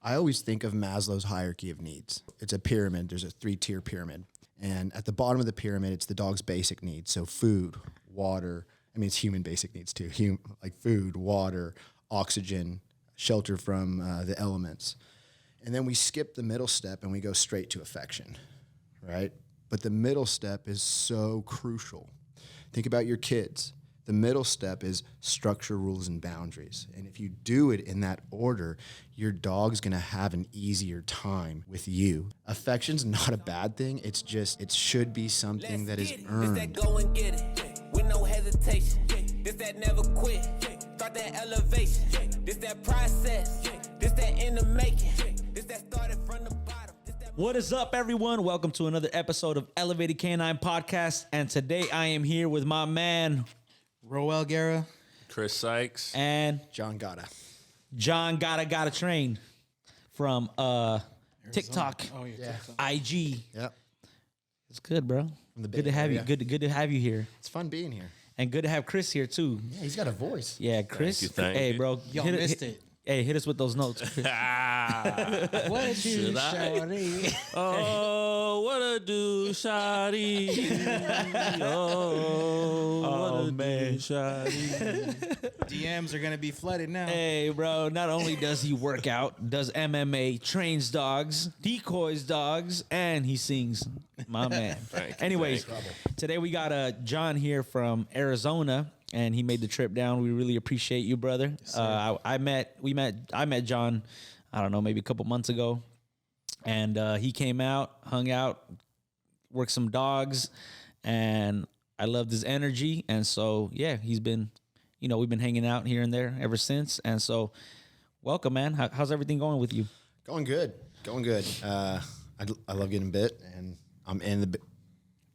I always think of Maslow's hierarchy of needs. It's a pyramid. There's a 3-tier pyramid. And at the bottom of the pyramid, it's the dog's basic needs. So food, water. I mean, it's human basic needs too. Like food, water, oxygen, shelter from the elements. And then we skip the middle step and we go straight to affection, right? But the middle step is so crucial. Think about your kids. The middle step is structure, rules, and boundaries. And if you do it in that order, your dog's gonna have an easier time with you. Affection's not a bad thing. It's just, it should be something that is earned. This that go and get it, with no hesitation. This that never quit, start that elevation. This that process, this that in the making. This that started from the bottom. What is up, everyone? Welcome to another episode of Elevated Canine Podcast. And today I am here with my man, Roel Guerra, Chris Sykes, and John Gotta. John Gotta Train from TikTok, IG. Yep. It's good, bro. From the Good to Bay have you. Area. Good to have you here, It's fun being here. and good to have Chris here too. Yeah, he's got a voice. Yeah, Chris. Thank Hey, you. bro. Y'all missed it. Hey, hit us with those notes, Chris. What you Should I? shorty? Oh, what a do, shawty. Oh, what a man. do, shawty. DMs are gonna be flooded now. Hey, bro, not only does he work out, does MMA, trains dogs, decoys dogs, and he sings. My man. Thank you, Anyways, today we got John here from Arizona, and he made the trip down. We really appreciate you, brother. I met John, I don't know, maybe a couple months ago, and he came out, hung out, worked some dogs, and I loved his energy. And so, yeah, he's been, we've been hanging out here and there ever since. And so, welcome, man. How's everything going with you? Going good. I love getting bit, and I'm in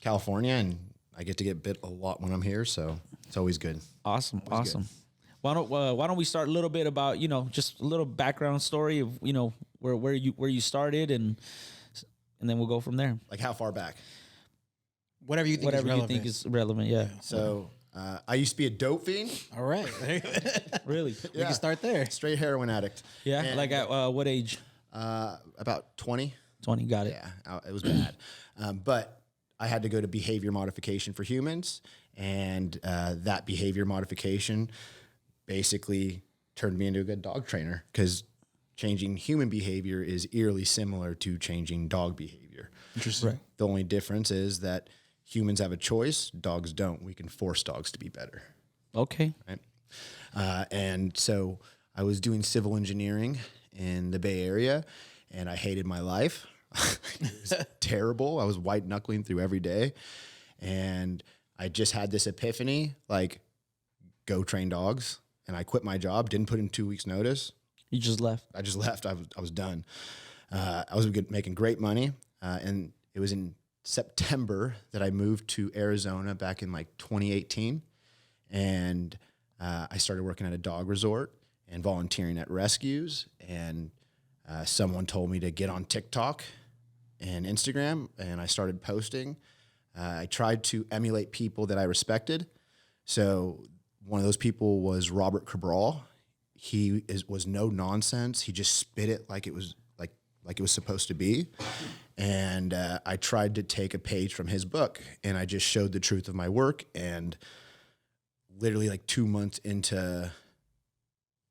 California, and I get to get bit a lot when I'm here, so it's always good. Awesome. Why don't we start a little bit about just a little background story of where you started, and then we'll go from there. Like how far back? Whatever you think is relevant. Yeah. So I used to be a dope fiend, All right. Really? We can start there. straight heroin addict. Yeah. And, Like at what age? about 20. 20. Got it. Yeah, it was bad. But I had to go to behavior modification for humans, and that behavior modification basically turned me into a good dog trainer, because changing human behavior is eerily similar to changing dog behavior. Interesting. Right. The only difference is that humans have a choice, dogs don't. We can force dogs to be better. Okay. Right? And so I was doing civil engineering in the Bay Area, and I hated my life. It was terrible. I was white knuckling through every day, and I just had this epiphany, like, go train dogs. And I quit my job, didn't put in 2 weeks notice. You just left. I just left. I was done. I was making great money, and it was in September that I moved to Arizona back in like 2018, and I started working at a dog resort and volunteering at rescues. And someone told me to get on TikTok and Instagram, and I started posting. I tried to emulate people that I respected. So one of those people was Robert Cabral. He was no nonsense. He just spit it like it was like it was supposed to be. And I tried to take a page from his book, and I just showed the truth of my work. And literally like 2 months into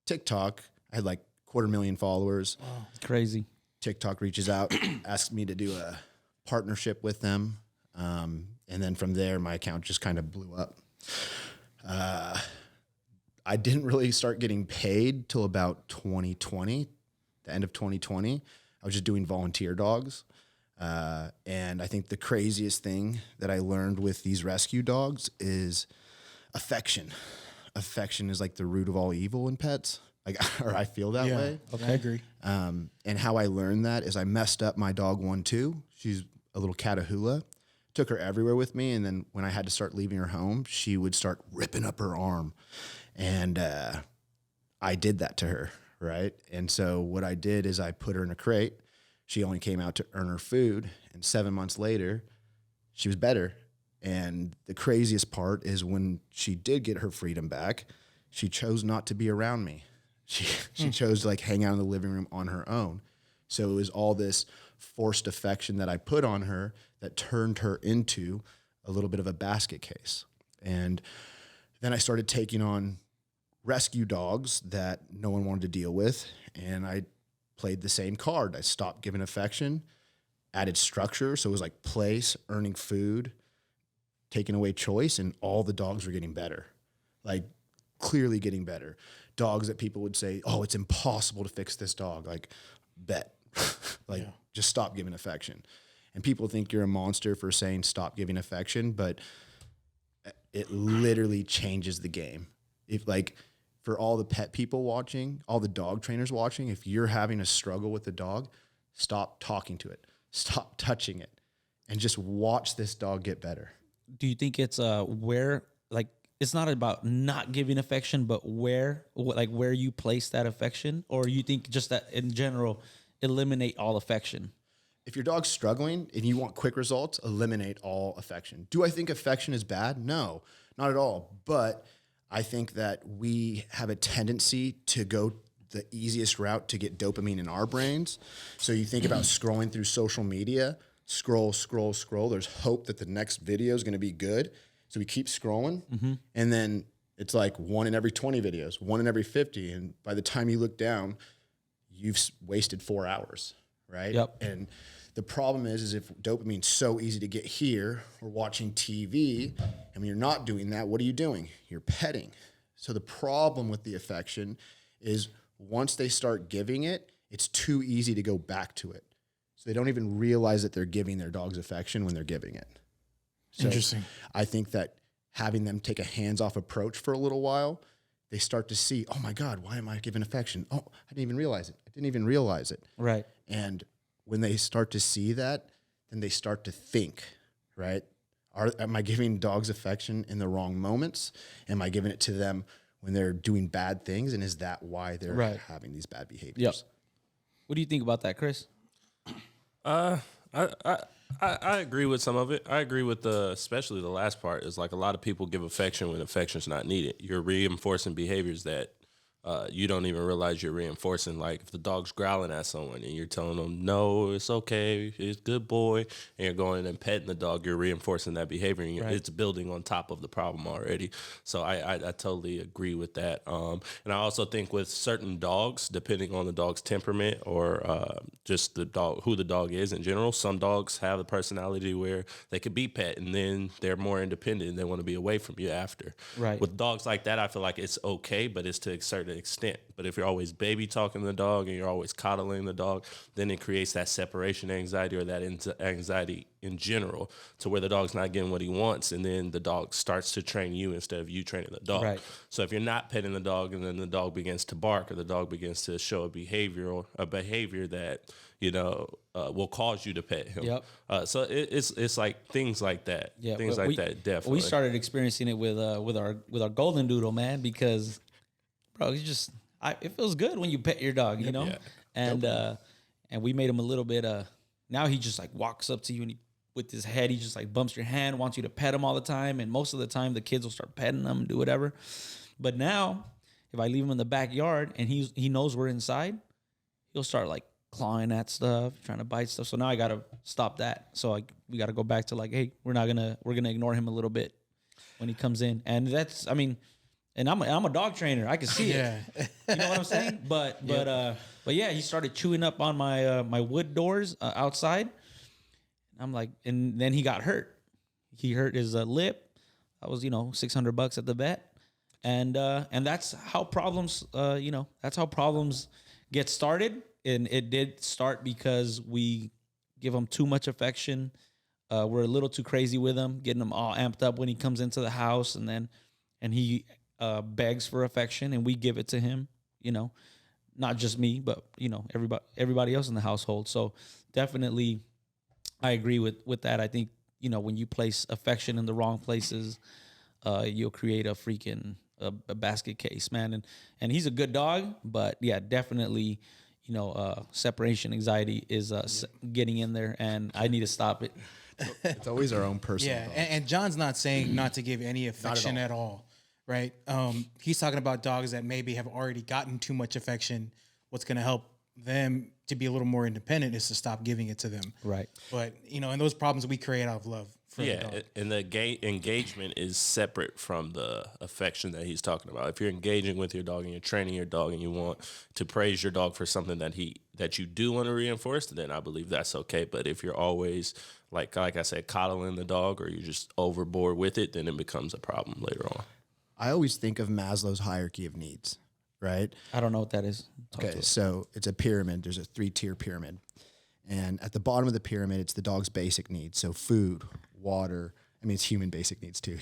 TikTok, I had like 250,000 followers. Wow. Crazy. TikTok reaches out, asks me to do a partnership with them. And then from there, my account just kind of blew up. I didn't really start getting paid till about 2020, the end of 2020. I was just doing volunteer dogs. And I think the craziest thing that I learned with these rescue dogs is affection. Affection is like the root of all evil in pets. Like, or I feel that way. Okay. I agree. And how I learned that is I messed up my dog 1-2. She's a little Catahoula. Took her everywhere with me, and then when I had to start leaving her home, she would start ripping up her arm. And I did that to her, right? And so what I did is I put her in a crate. She only came out to earn her food, and 7 months later, she was better. And the craziest part is when she did get her freedom back, she chose not to be around me. She chose to like hang out in the living room on her own. So it was all this forced affection that I put on her that turned her into a little bit of a basket case. And then I started taking on rescue dogs that no one wanted to deal with. And I played the same card. I stopped giving affection, added structure. So it was like place, earning food, taking away choice, and all the dogs were getting better, like clearly getting better. Dogs that people would say, oh, it's impossible to fix this dog. Like, bet. Like, just stop giving affection. And people think you're a monster for saying stop giving affection, but it literally changes the game. If like, for all the pet people watching, all the dog trainers watching, if you're having a struggle with the dog, stop talking to it, stop touching it, and just watch this dog get better. Do you think it's where, like, it's not about not giving affection, but where you place that affection? Or you think just that in general, eliminate all affection? If your dog's struggling and you want quick results, eliminate all affection. Do I think affection is bad? No, not at all. But I think that we have a tendency to go the easiest route to get dopamine in our brains. So you think about scrolling through social media, scroll. There's hope that the next video is going to be good. So we keep scrolling. And then it's like 1 in every 20 videos, 1 in every 50. And by the time you look down, you've wasted 4 hours, right? Yep. And the problem is if dopamine's so easy to get here, we're watching TV, and when you're not doing that, what are you doing? You're petting. So the problem with the affection is once they start giving it, it's too easy to go back to it. So they don't even realize that they're giving their dog's affection when they're giving it. So Interesting. I think that having them take a hands-off approach for a little while, they start to see, oh my God, why am I giving affection? Oh, I didn't even realize it. Right. And when they start to see that, then they start to think, right? Am I giving dogs affection in the wrong moments? Am I giving it to them when they're doing bad things? And is that why they're having these bad behaviors? Yep. What do you think about that, Chris? I agree with some of it. I agree with especially the last part is like a lot of people give affection when affection's not needed. You're reinforcing behaviors that you don't even realize you're reinforcing. Like if the dog's growling at someone and you're telling them, no, it's okay, it's good boy, and you're going and petting the dog, you're reinforcing that behavior, and it's building on top of the problem already. So I totally agree with that. And I also think with certain dogs, depending on the dog's temperament or just who the dog is in general, some dogs have the personality where they could be pet and then they're more independent and they want to be away from you after. Right. With dogs like that, I feel like it's okay, but it's to a certain extent. But if you're always baby talking the dog and you're always coddling the dog, then it creates that separation anxiety or that anxiety in general to where the dog's not getting what he wants, and then the dog starts to train you instead of you training the dog. Right. So if you're not petting the dog and then the dog begins to bark or the dog begins to show a behavior that will cause you to pet him. Yep. So it's like things like that. Yeah, things like that. Definitely. We started experiencing it with our golden doodle, man, because bro, it feels good when you pet your dog, you know? Yeah. And we made him a little bit now he just like walks up to you and with his head, he just like bumps your hand, wants you to pet him all the time. And most of the time the kids will start petting him and do whatever. But now if I leave him in the backyard and he knows we're inside, he'll start like clawing at stuff, trying to bite stuff. So now I got to stop that. So we got to go back to like, hey, we're going to ignore him a little bit when he comes in. And that's, I mean, and I'm a dog trainer. I can see it. You know what I'm saying? But yeah, he started chewing up on my my wood doors outside. I'm like, and then he got hurt. He hurt his lip. That was $600 at the vet. And that's how problems that's how problems get started. And it did start because we give him too much affection. We're a little too crazy with him, getting him all amped up when he comes into the house, and he begs for affection, and we give it to him. Not just me, but everybody else in the household. So definitely, I agree with that. I think when you place affection in the wrong places, you'll create a freaking a basket case, man. And he's a good dog, but yeah, definitely. Separation anxiety is getting in there, and I need to stop it. It's always our own personal. Yeah, and John's not saying not to give any affection at all, right? He's talking about dogs that maybe have already gotten too much affection. What's going to help them to be a little more independent is to stop giving it to them. Right. But, and those problems we create out of love for the dog. And the engagement is separate from the affection that he's talking about. If you're engaging with your dog and you're training your dog and you want to praise your dog for something that you do want to reinforce, then I believe that's okay. But if you're always like I said, coddling the dog, or you're just overboard with it, then it becomes a problem later on. I always think of Maslow's hierarchy of needs, right? I don't know what that is. Talk to Okay, us. so it's a pyramid. There's a 3-tier pyramid. And at the bottom of the pyramid, it's the dog's basic needs. So food, water. I mean, it's human basic needs too.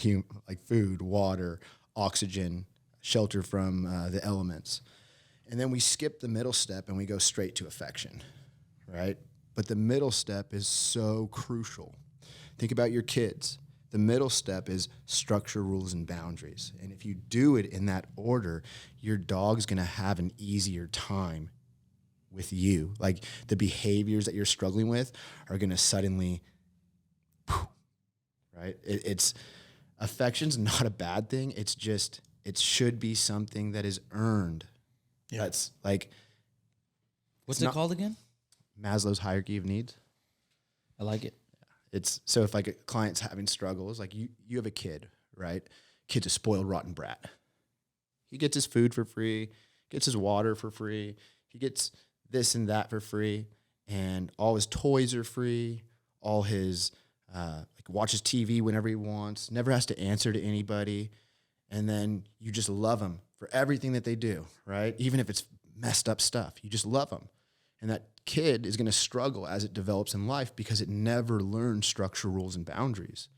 Like food, water, oxygen, shelter from the elements. And then we skip the middle step and we go straight to affection, right? But the middle step is so crucial. Think about your kids. The middle step is structure, rules, and boundaries. And if you do it in that order, your dog's going to have an easier time with you. Like the behaviors that you're struggling with are going to suddenly, right? It's affection's not a bad thing. It's just, it should be something that is earned. Yeah. That's like, What's it's it not- called again? Maslow's hierarchy of needs. I like it. It's so if like a client's having struggles, like you have a kid, right? Kid's a spoiled, rotten brat. He gets his food for free, gets his water for free, he gets this and that for free, and all his toys are free. All his like watches TV whenever he wants, never has to answer to anybody, and then you just love him for everything that they do, right? Even if it's messed up stuff, you just love them. And that kid is going to struggle as it develops in life because it never learned structure, rules, and boundaries,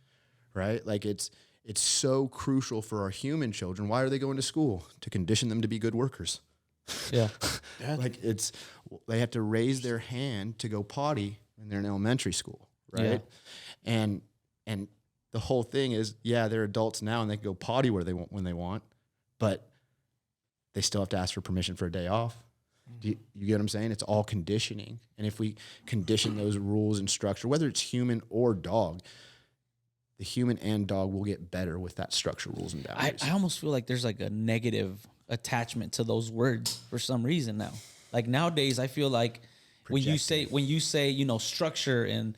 right? Like it's so crucial for our human children. Why are they going to school? To condition them to be good workers. Yeah. Like they have to raise their hand to go potty when they're in elementary school, right? Yeah. And the whole thing is, yeah, they're adults now and they can go potty where they want when they want, but they still have to ask for permission for a day off. Do you get what I'm saying? It's all conditioning. And if we condition those rules and structure, whether it's human or dog, the human and dog will get better with that structure, rules, and boundaries. I almost feel like there's like a negative attachment to those words for some reason now. Like nowadays, I feel like when you say structure and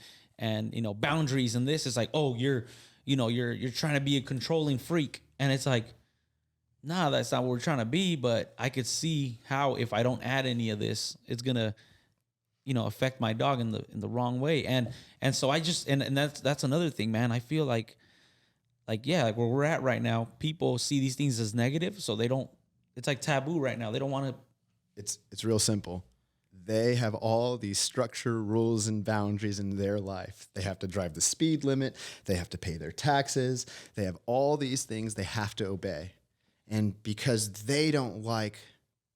boundaries and this, it's like, oh, you're trying to be a controlling freak, and it's like, nah, that's not what we're trying to be. But I could see how if I don't add any of this, it's gonna affect my dog in the wrong way. And so I just and that's another thing, man. I feel like where we're at right now, people see these things as negative, so they don't. It's like taboo right now. They don't want to. It's real simple. They have all these structure, rules, and boundaries in their life. They have to drive the speed limit. They have to pay their taxes. They have all these things they have to obey. And because they don't like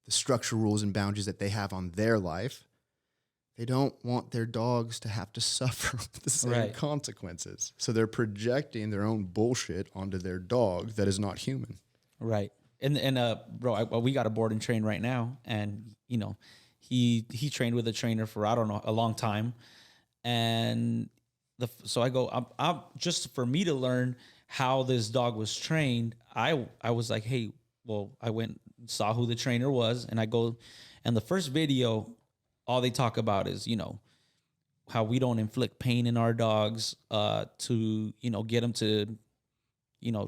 the structure, rules, and boundaries that they have on their life, they don't want their dogs to have to suffer the same consequences. So they're projecting their own bullshit onto their dog that is not human. Right. And bro, we got a board and train right now, and he trained with a trainer for I don't know a long time, and so I go I'm just for me to learn how this dog was trained. I was like, hey, well, I went and saw who the trainer was, and I go, and the first video, all they talk about is how we don't inflict pain in our dogs to get them to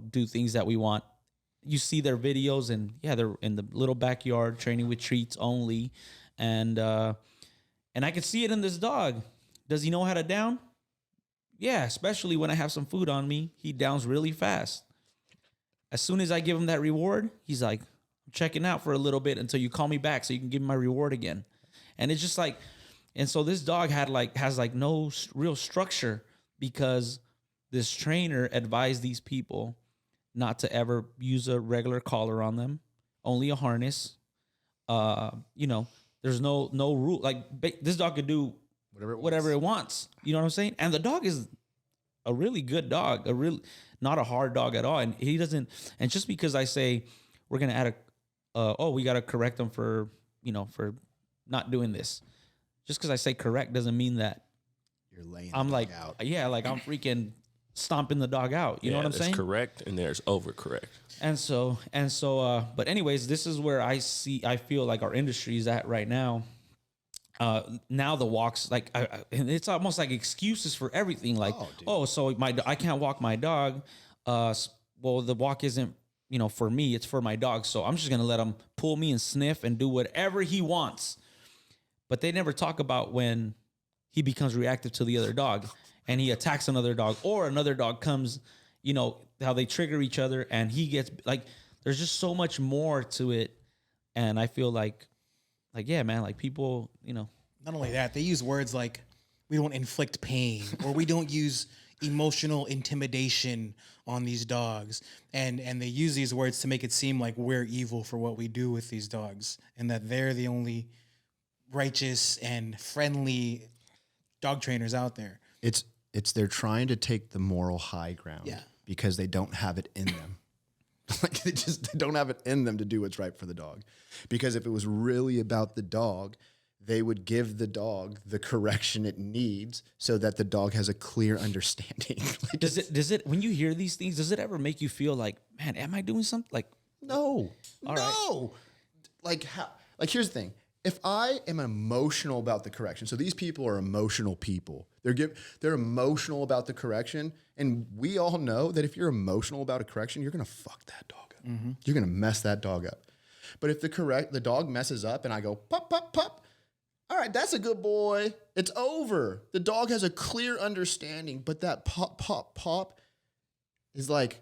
do things that we want. You see their videos, and yeah, they're in the little backyard training with treats only, and I can see it in this dog. Does he know how to down? Yeah, especially when I have some food on me, he downs really fast. As soon as I give him that reward, he's like, I'm checking out for a little bit until you call me back so you can give me my reward again. And it's just like, and so this dog has no real structure because this trainer advised these people not to ever use a regular collar on them, only a harness. There's no rule. Like this dog could do whatever it wants. You know what I'm saying? And the dog is a really good dog, not a hard dog at all. And he doesn't. And just because I say we're gonna add we gotta correct them for not doing this. Just because I say correct doesn't mean that You're laying I'm the like, dog out. yeah, like I'm freaking stomping the dog out. You know what I'm saying? There's correct and there's overcorrect. And so, but anyways, this is where I feel like our industry is at right now. now the walks, like, and it's almost like excuses for everything. Like, so I can't walk my dog. Well, the walk isn't, for me, it's for my dog. So I'm just going to let him pull me and sniff and do whatever he wants. But they never talk about when he becomes reactive to the other dog and he attacks another dog, or another dog comes, how they trigger each other, and he gets, like, there's just so much more to it. And I feel like, yeah, man, like, people, Not only that, they use words like, we don't inflict pain, or we don't use emotional intimidation on these dogs. And they use these words to make it seem like we're evil for what we do with these dogs, and that they're the only righteous and friendly dog trainers out there. It's they're trying to take the moral high ground because they don't have it in them. Like, they don't have it in them to do what's right for the dog. Because if it was really about the dog, they would give the dog the correction it needs so that the dog has a clear understanding. Like, does it, when you hear these things, does it ever make you feel like, man, am I doing something? Like, no. All right. Like, how? Like, here's the thing. If I am emotional about the correction, so these people are emotional people. They're emotional about the correction, and we all know that if you're emotional about a correction, you're gonna fuck that dog up. Mm-hmm. You're gonna mess that dog up. But if the dog messes up, and I go pop pop pop, all right, that's a good boy. It's over. The dog has a clear understanding, but that pop pop pop is like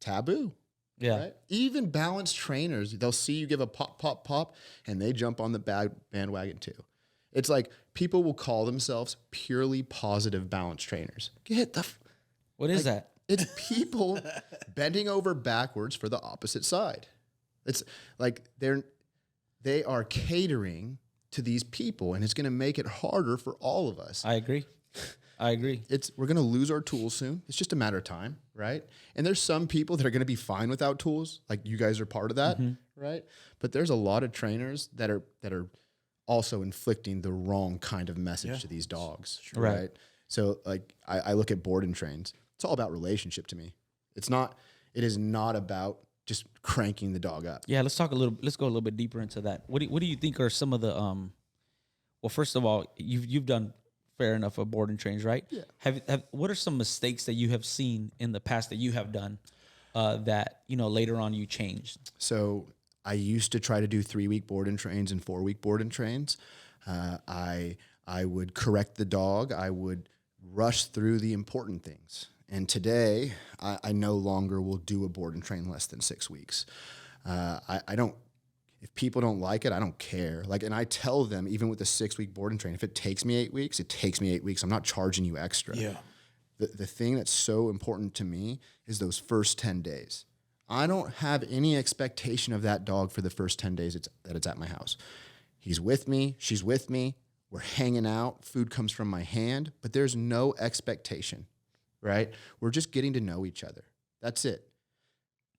taboo. yeah, Right? Even balanced trainers, they'll see you give a pop, pop, pop, and they jump on the bandwagon too. It's like people will call themselves purely positive balance trainers. what is that? It's people bending over backwards for the opposite side. It's like they are catering to these people, and it's going to make it harder for all of us. I agree. We're going to lose our tools soon. It's just a matter of time, right? And there's some people that are going to be fine without tools, like you guys are part of that, right? But there's a lot of trainers that are also inflicting the wrong kind of message to these dogs, right? So, like, I look at board and trains. It's all about relationship to me. It is not about just cranking the dog up. Yeah, let's go a little bit deeper into that. What do you think are some of the well, first of all, you've done fair enough of board and trains, right? Yeah. What are some mistakes that you have seen in the past that you have done that later on you changed? So I used to try to do 3-week board and trains and 4-week board and trains. I would correct the dog. I would rush through the important things. And today, I no longer will do a board and train less than 6 weeks. I don't. If people don't like it, I don't care. Like, and I tell them, even with a 6-week board and train, if it takes me 8 weeks, it takes me 8 weeks. I'm not charging you extra. Yeah. The thing that's so important to me is those first 10 days. I don't have any expectation of that dog for the first 10 days that it's at my house. He's with me. She's with me. We're hanging out. Food comes from my hand, but there's no expectation, right? We're just getting to know each other. That's it.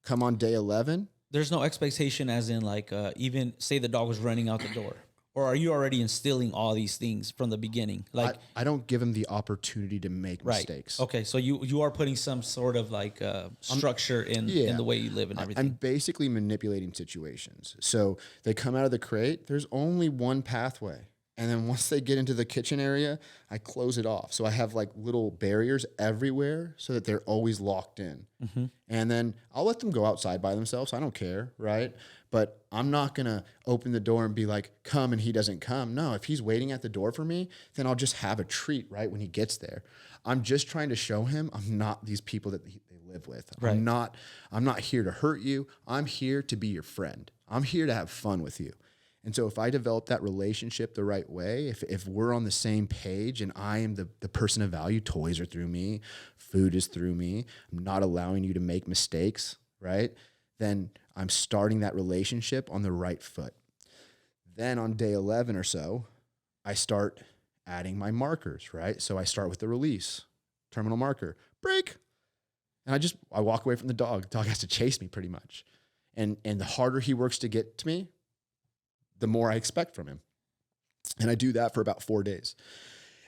Come on day 11. There's no expectation, as in, like, even say the dog was running out the door, or are you already instilling all these things from the beginning? Like, I don't give him the opportunity to make mistakes. Okay, so you are putting some sort of like structure in the way you live and everything. I'm basically manipulating situations. So they come out of the crate. There's only one pathway. And then once they get into the kitchen area, I close it off. So I have like little barriers everywhere so that they're always locked in. Mm-hmm. And then I'll let them go outside by themselves. I don't care, right? But I'm not going to open the door and be like, come, and he doesn't come. No, if he's waiting at the door for me, then I'll just have a treat right when he gets there. I'm just trying to show him I'm not these people that they live with. Right. I'm not here to hurt you. I'm here to be your friend. I'm here to have fun with you. And so if I develop that relationship the right way, if we're on the same page and I am the person of value, toys are through me, food is through me, I'm not allowing you to make mistakes, right? Then I'm starting that relationship on the right foot. Then on day 11 or so, I start adding my markers, right? So I start with the release, terminal marker, break. And I walk away from the dog. The dog has to chase me pretty much. And the harder he works to get to me, the more I expect from him. And I do that for about 4 days.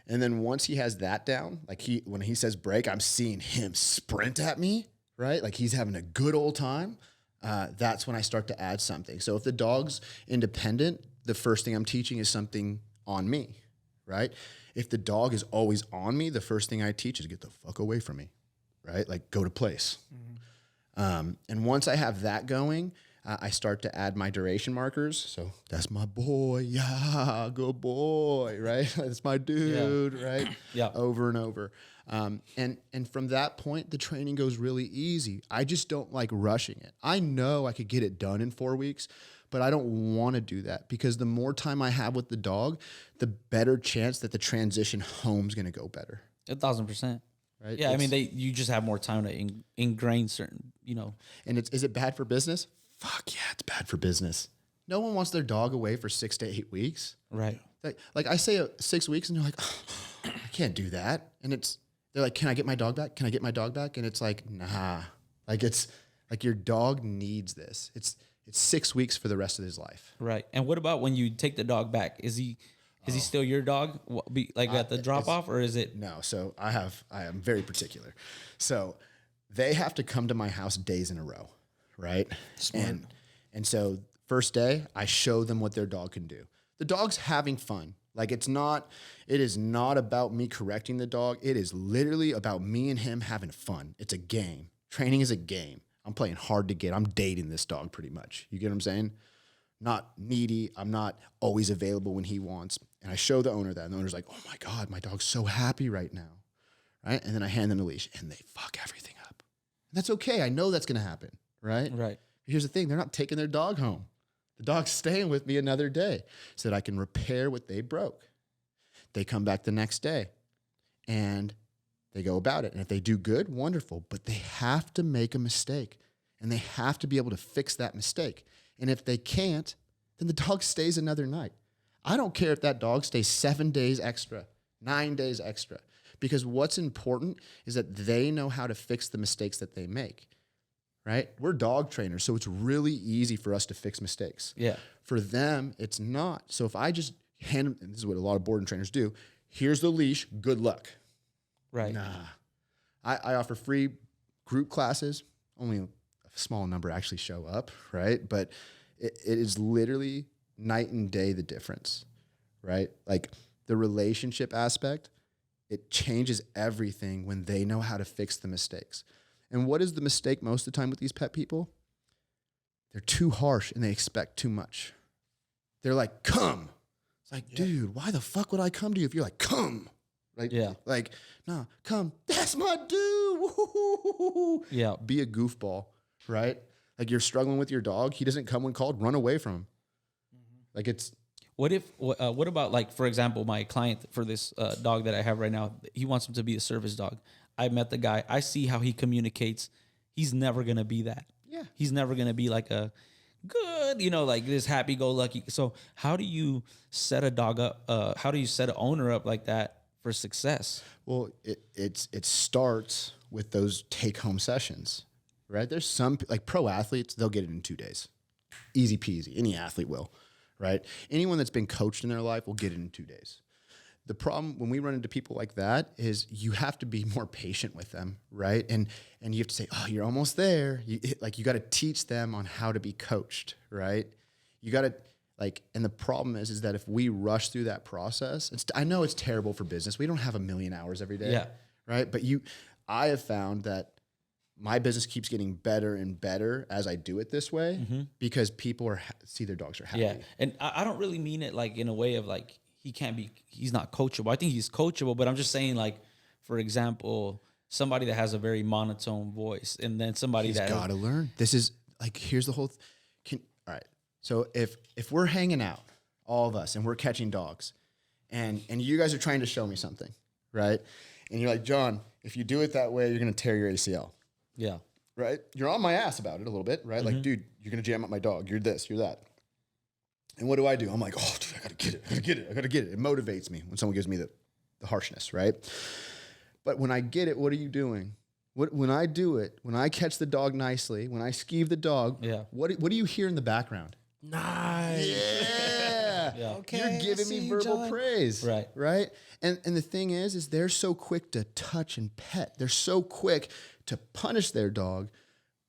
And then once he has that down, like when he says break, I'm seeing him sprint at me, right? Like he's having a good old time. That's when I start to add something. So if the dog's independent, the first thing I'm teaching is something on me, right? If the dog is always on me, the first thing I teach is get the fuck away from me, right? Like go to place. And once I have that going, I start to add my duration markers. So that's my boy. Yeah, good boy, right? That's my dude, right? Yeah. Over and over. And from that point, the training goes really easy. I just don't like rushing it. I know I could get it done in 4 weeks, but I don't want to do that because the more time I have with the dog, the better chance that the transition home's going to go better. 1,000%. Right? Yeah, I mean, you just have more time to ingrain certain, And is it bad for business? Fuck yeah, it's bad for business. No one wants their dog away for 6 to 8 weeks. Right. Like I say 6 weeks and you're like, oh, I can't do that. And they're like, can I get my dog back? Can I get my dog back? And it's like, nah. Like it's like your dog needs this. It's 6 weeks for the rest of his life. Right. And what about when you take the dog back? Is he still your dog? At the drop off, or is it? No. So I am very particular. So they have to come to my house days in a row, right? Smart. And so first day I show them what their dog can do. The dog's having fun. Like it is not about me correcting the dog. It is literally about me and him having fun. It's a game. Training is a game. I'm playing hard to get. I'm dating this dog pretty much. You get what I'm saying? Not needy. I'm not always available when he wants. And I show the owner that. And the owner's like, oh my God, my dog's so happy right now. Right? And then I hand them the leash and they fuck everything up. And that's okay. I know that's going to happen. Right? Right. But here's the thing. They're not taking their dog home. The dog's staying with me another day so that I can repair what they broke. They come back the next day and they go about it. And if they do good, wonderful. But they have to make a mistake and they have to be able to fix that mistake. And if they can't, then the dog stays another night. I don't care if that dog stays 7 days extra, 9 days extra, because what's important is that they know how to fix the mistakes that they make, right? We're dog trainers, so it's really easy for us to fix mistakes. Yeah. For them, it's not. So if I just hand them, and this is what a lot of boarding trainers do, here's the leash, good luck. Right. Nah. I offer free group classes. Only a small number actually show up, right? But it is literally night and day the difference, right? Like the relationship aspect, it changes everything when they know how to fix the mistakes. And what is the mistake most of the time with these pet people? They're too harsh and they expect too much. They're like, come. It's like, dude, why the fuck would I come to you if you're like, come? Like, Yeah. Like, no, come. That's my dude. Woo-hoo-hoo-hoo-hoo. Yeah. Be a goofball, right? Like you're struggling with your dog. He doesn't come when called. Run away from him. Like it's, What about, like, for example, my client for this dog that I have right now, he wants him to be a service dog. I met the guy. I see how he communicates. He's never going to be that. Yeah. He's never going to be like a good, like this happy-go-lucky. So how do you set a dog up? How do you set an owner up like that for success? well, it starts with those take-home sessions, right? There's some, like pro athletes, they'll get it in 2 days. Easy peasy. Any athlete will, right? Anyone that's been coached in their life will get it in 2 days. The problem when we run into people like that is you have to be more patient with them, right? And you have to say, oh, you're almost there. You got to teach them on how to be coached, right? You got to and the problem is that if we rush through that process, I know it's terrible for business. We don't have 1 million hours every day, Yeah. right? But I have found that my business keeps getting better and better as I do it this way because people see their dogs are happy. Yeah. And I don't really mean it like in a way of like he's not coachable. I think he's coachable, but I'm just saying, like, for example, somebody that has a very monotone voice and then somebody He's that got to learn. This is like, here's the whole all right. So if we're hanging out, all of us, and we're catching dogs and you guys are trying to show me something, right? And you're like, John, if you do it that way, you're going to tear your ACL. Yeah. Right? You're on my ass about it a little bit, right? Like, dude, you're going to jam up my dog. You're this, you're that. And what do? I'm like, oh, dude, I got to get it. It motivates me when someone gives me the harshness, right? But when I get it, what are you doing? When I do it, when I catch the dog nicely, when I skeeve the dog, what do you hear in the background? Nice. Yeah. Yeah. Okay, You're I giving see me you, verbal John. praise. Right. Right. And the thing is they're so quick to touch and pet. They're so quick to punish their dog,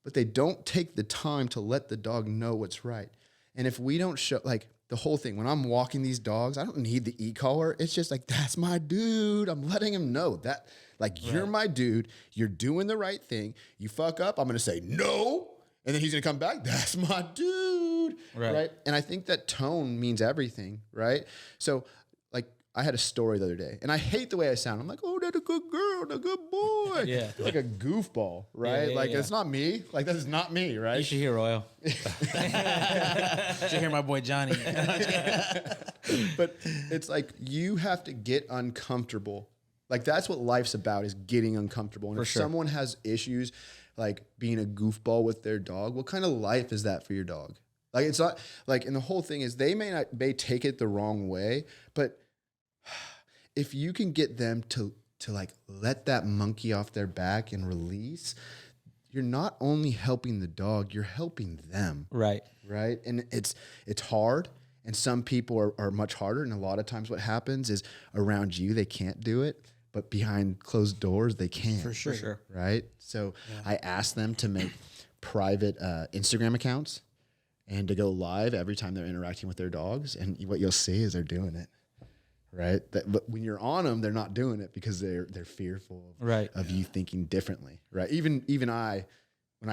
but they don't take the time to let the dog know what's right. And if we don't show, like, the whole thing. When I'm walking these dogs, I don't need the e-collar. It's just like, that's my dude. I'm letting him know that, like, you're my dude. You're doing the right thing. You fuck up, I'm going to say no. And then he's going to come back. That's my dude. Right. And I think that tone means everything. Right. So, like, I had a story the other day, and I hate the way I sound. I'm like, oh, that's a good girl, a good boy. Yeah. Like a goofball, right? Yeah, like, yeah. it's not me. Like, that is not me, right? You should hear Royal. Did you hear my boy Johnny? But it's like, you have to get uncomfortable. Like, that's what life's about, is getting uncomfortable. And if someone has issues like being a goofball with their dog, what kind of life is that for your dog? Like, it's not like, and the whole thing is, they may take it the wrong way, but if you can get them to like let that monkey off their back and release, you're not only helping the dog, you're helping them. Right. Right. And it's hard. And some people are much harder. And a lot of times what happens is, around you, they can't do it, but behind closed doors, they can. For sure. Right. So I asked them to make private Instagram accounts and to go live every time they're interacting with their dogs. And what you'll see is they're doing it. Right. But when you're on them, they're not doing it because they're fearful of you thinking differently. Right. Even when I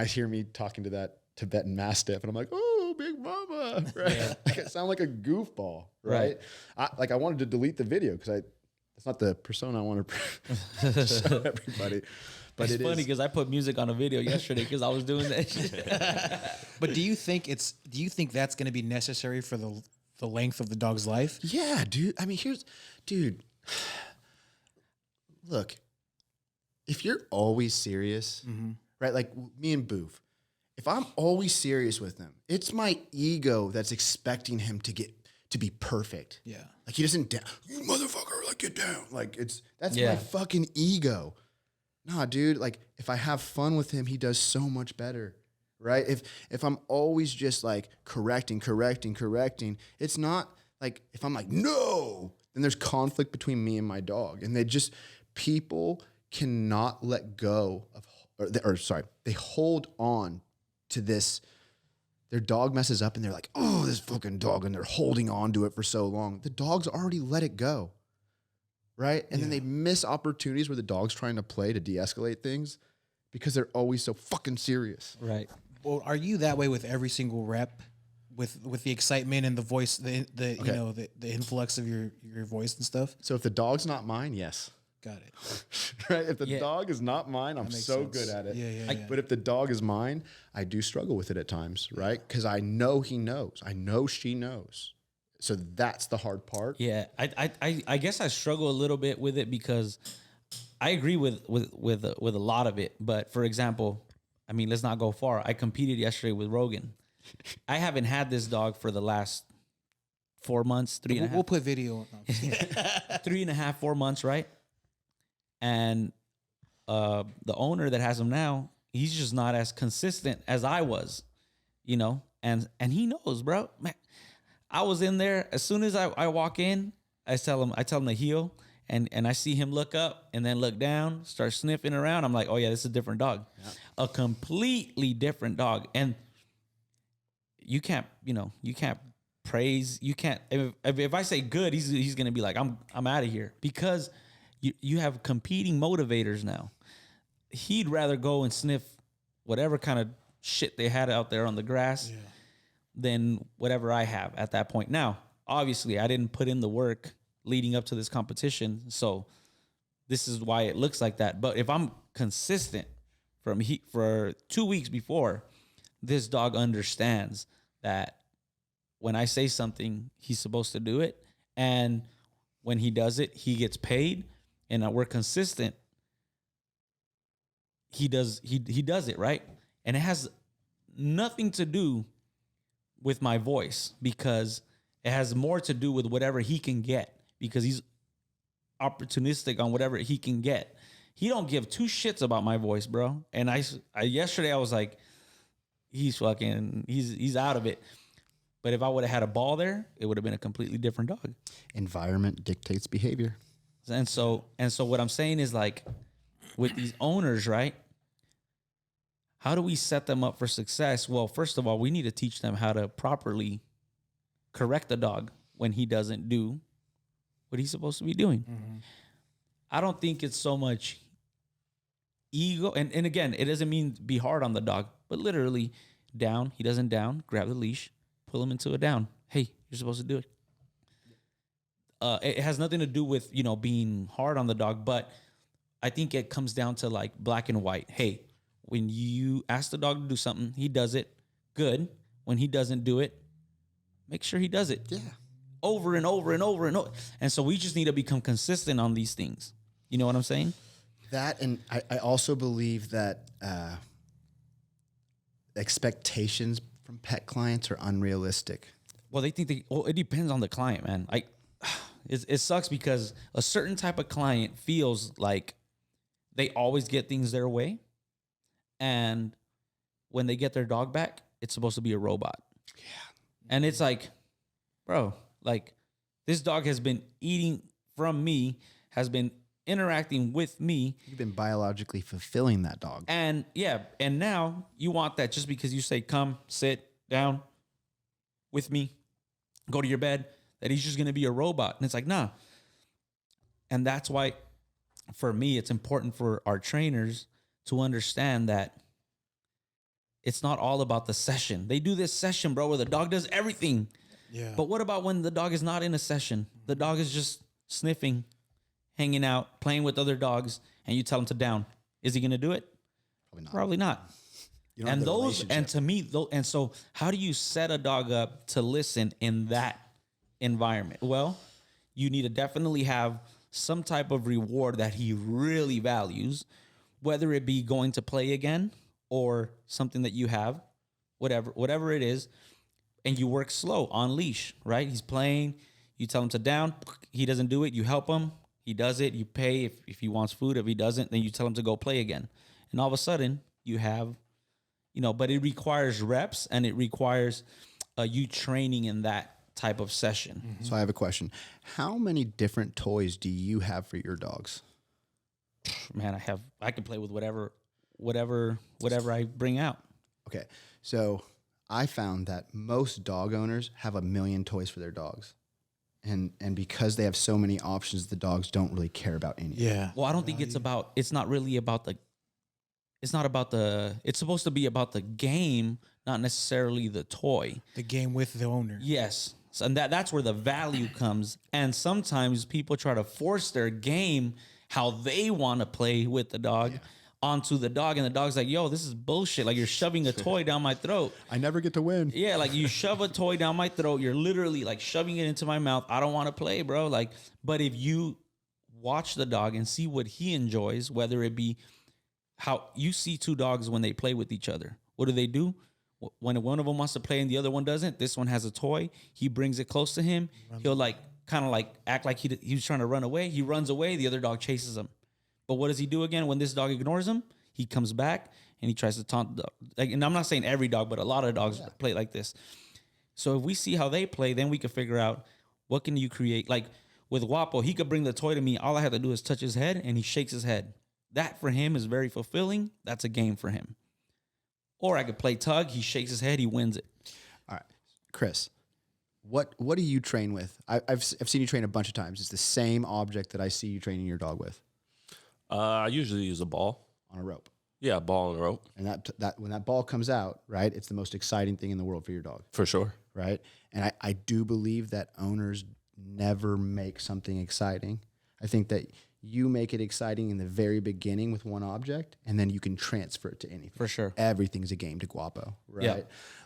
hear me talking to that Tibetan Mastiff, and I'm like, oh, big mama. Right. Yeah. Like, I sound like a goofball. Right. I wanted to delete the video because it's not the persona I want to show everybody. But It's funny because I put music on a video yesterday because I was doing that shit. But do you think that's going to be necessary for the length of the dog's life? Yeah, dude. I mean, dude, look, if you're always serious, right? Like me and Boof, if I'm always serious with him, it's my ego that's expecting him to be perfect. Yeah. Like, he doesn't, you motherfucker, like, get down. Like, that's Yeah. my fucking ego. Nah, dude, like, if I have fun with him, he does so much better. Right? If I'm always just like correcting, it's not like, if I'm like, no, then there's conflict between me and my dog. And people cannot let go of, they hold on to this. Their dog messes up and they're like, oh, this fucking dog. And they're holding on to it for so long. The dog's already let it go. Right? And then they miss opportunities where the dog's trying to play to de-escalate things because they're always so fucking serious. Right. Well, are you that way with every single rep, with the excitement and the voice, the influx of your voice and stuff? So if the dog's not mine, yes. Got it. Right? If the dog is not mine, I'm so sense. good at it. Yeah. But if the dog is mine, I do struggle with it at times, right? Because I know he knows. I know she knows. So that's the hard part. Yeah, I guess I struggle a little bit with it because I agree with a lot of it. But for example, I mean, let's not go far. I competed yesterday with Rogan. I haven't had this dog for the last 4 months, We'll put video on. 3.5, 4 months, right? And the owner that has him now, he's just not as consistent as I was, and he knows, bro. Man, I was in there as soon as I walk in, I tell him to heel, and I see him look up and then look down, start sniffing around. I'm like, oh yeah, this is a different dog, a completely different dog. And you can't praise, you can't. If I say good, he's gonna be like, I'm out of here, because you have competing motivators now. He'd rather go and sniff whatever kind of shit they had out there on the grass than whatever I have at that point. Now, obviously, I didn't put in the work leading up to this competition, so this is why it looks like that. But if I'm consistent for 2 weeks before, this dog understands that when I say something, he's supposed to do it, and when he does it, he gets paid, and we're consistent. He does it, right? And it has nothing to do with my voice, because it has more to do with whatever he can get, because he's opportunistic on whatever he can get. He don't give two shits about my voice, bro. And I yesterday I was like, he's out of it. But if I would have had a ball there, it would have been a completely different dog. Environment dictates behavior. And so what I'm saying is, like, with these owners, right? How do we set them up for success? Well, first of all, we need to teach them how to properly correct the dog when he doesn't do what he's supposed to be doing. I don't think it's so much ego. And again, it doesn't mean be hard on the dog, but literally down, he doesn't down, grab the leash, pull him into a down. Hey, you're supposed to do it. It has nothing to do with, being hard on the dog, but I think it comes down to like black and white. Hey, when you ask the dog to do something, he does it. Good. When he doesn't do it, make sure he does it. Yeah. Over and over and over and over. And so we just need to become consistent on these things. You know what I'm saying? That, and I also believe that expectations from pet clients are unrealistic. Well, they think it depends on the client, man. It sucks because a certain type of client feels like they always get things their way. And when they get their dog back, it's supposed to be a robot. Yeah. And it's like, bro, like this dog has been eating from me, has been interacting with me. You've been biologically fulfilling that dog. And yeah, and now you want that just because you say, come, sit down with me, go to your bed, that he's just going to be a robot. And it's like, nah. And that's why, for me, it's important for our trainers to understand that it's not all about the session. They do this session, bro, where the dog does everything. Yeah. But what about when the dog is not in a session? The dog is just sniffing, hanging out, playing with other dogs, and you tell him to down. Is he going to do it? Probably not. Probably not. You don't have And the those, relationship. and to me, and so how do you set a dog up to listen in that environment? Well, you need to definitely have some type of reward that he really values, whether it be going to play again or something that you have, whatever it is, and you work slow on leash, right? He's playing, you tell him to down, he doesn't do it, you help him, he does it, you pay if he wants food. If he doesn't, then you tell him to go play again. And all of a sudden, you have, but it requires reps and it requires you training in that type of session. So I have a question. How many different toys do you have for your dogs? Man, I can play with whatever I bring out. Okay. So I found that most dog owners have a million toys for their dogs. And because they have so many options, the dogs don't really care about any. Yeah. Well, I don't think it's supposed to be about the game, not necessarily the toy. The game with the owner. Yes. So, and that's where the value comes. And sometimes people try to force their game, how they want to play with the dog, onto the dog. And the dog's like, yo, this is bullshit. Like, you're shoving a toy down my throat. I never get to win. Yeah, like you shove a toy down my throat. You're literally like shoving it into my mouth. I don't want to play, bro. Like, but if you watch the dog and see what he enjoys, whether it be how you see two dogs when they play with each other, what do? When one of them wants to play and the other one doesn't, this one has a toy. He brings it close to him. He'll like kind of like act like he was trying to run away. He runs away. The other dog chases him. But what does he do again when this dog ignores him? He comes back and he tries to taunt the dog. Like, and I'm not saying every dog, but a lot of dogs play like this. So if we see how they play, then we can figure out what can you create. Like with Guapo, he could bring the toy to me. All I have to do is touch his head and he shakes his head. That for him is very fulfilling. That's a game for him. Or I could play tug. He shakes his head. He wins it. All right, Chris, what do you train with? I've seen you train a bunch of times. It's the same object that I see you training your dog with I usually use a ball. on a rope. Yeah, a ball and a rope. And that when that ball comes out, right, it's the most exciting thing in the world for your dog, For sure. right? And I do believe that owners never make something exciting. I think that you make it exciting in the very beginning with one object, and then you can transfer it to anything. For sure. Everything's a game to Guapo, right? Yeah.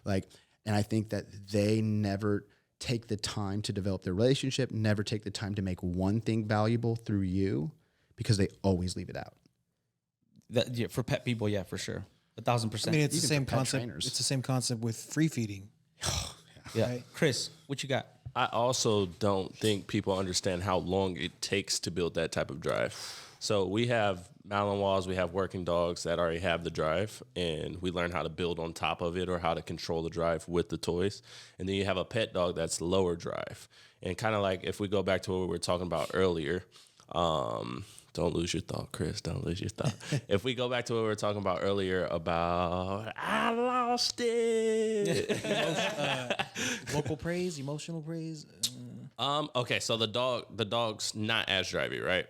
Like, and I think that they never take the time to develop their relationship, never take the time to make one thing valuable through you, because they always leave it out. For pet people, yeah, for sure. 1,000%. I mean, it's the Even same for pet concept. trainers. It's the same concept with free feeding. yeah. right. Chris, what you got? I also don't think people understand how long it takes to build that type of drive. So we have Malinois, we have working dogs that already have the drive, and we learn how to build on top of it or how to control the drive with the toys. And then you have a pet dog that's lower drive. And kind of like if we go back to what we were talking about earlier, don't lose your thought, Chris. Don't lose your thought. If we go back to what we were talking about earlier about I lost it. Vocal praise, emotional praise. Okay, so the dog's not as drivey, right?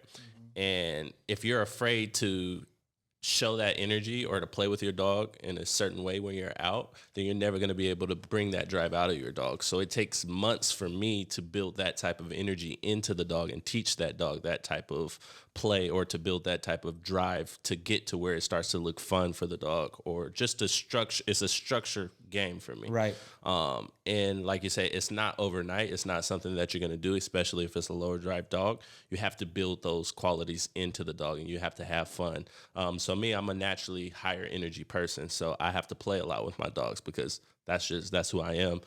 And if you're afraid to show that energy or to play with your dog in a certain way when you're out, then you're never going to be able to bring that drive out of your dog. So it takes months for me to build that type of energy into the dog and teach that dog that type of play, or to build that type of drive to get to where it starts to look fun for the dog, or just a structure. It's a structure game for me. Right. And like you say, it's not overnight. It's not something that you're going to do, especially if it's a lower drive dog. You have to build those qualities into the dog, and you have to have fun. So me, I'm a naturally higher energy person. So I have to play a lot with my dogs because that's who I am.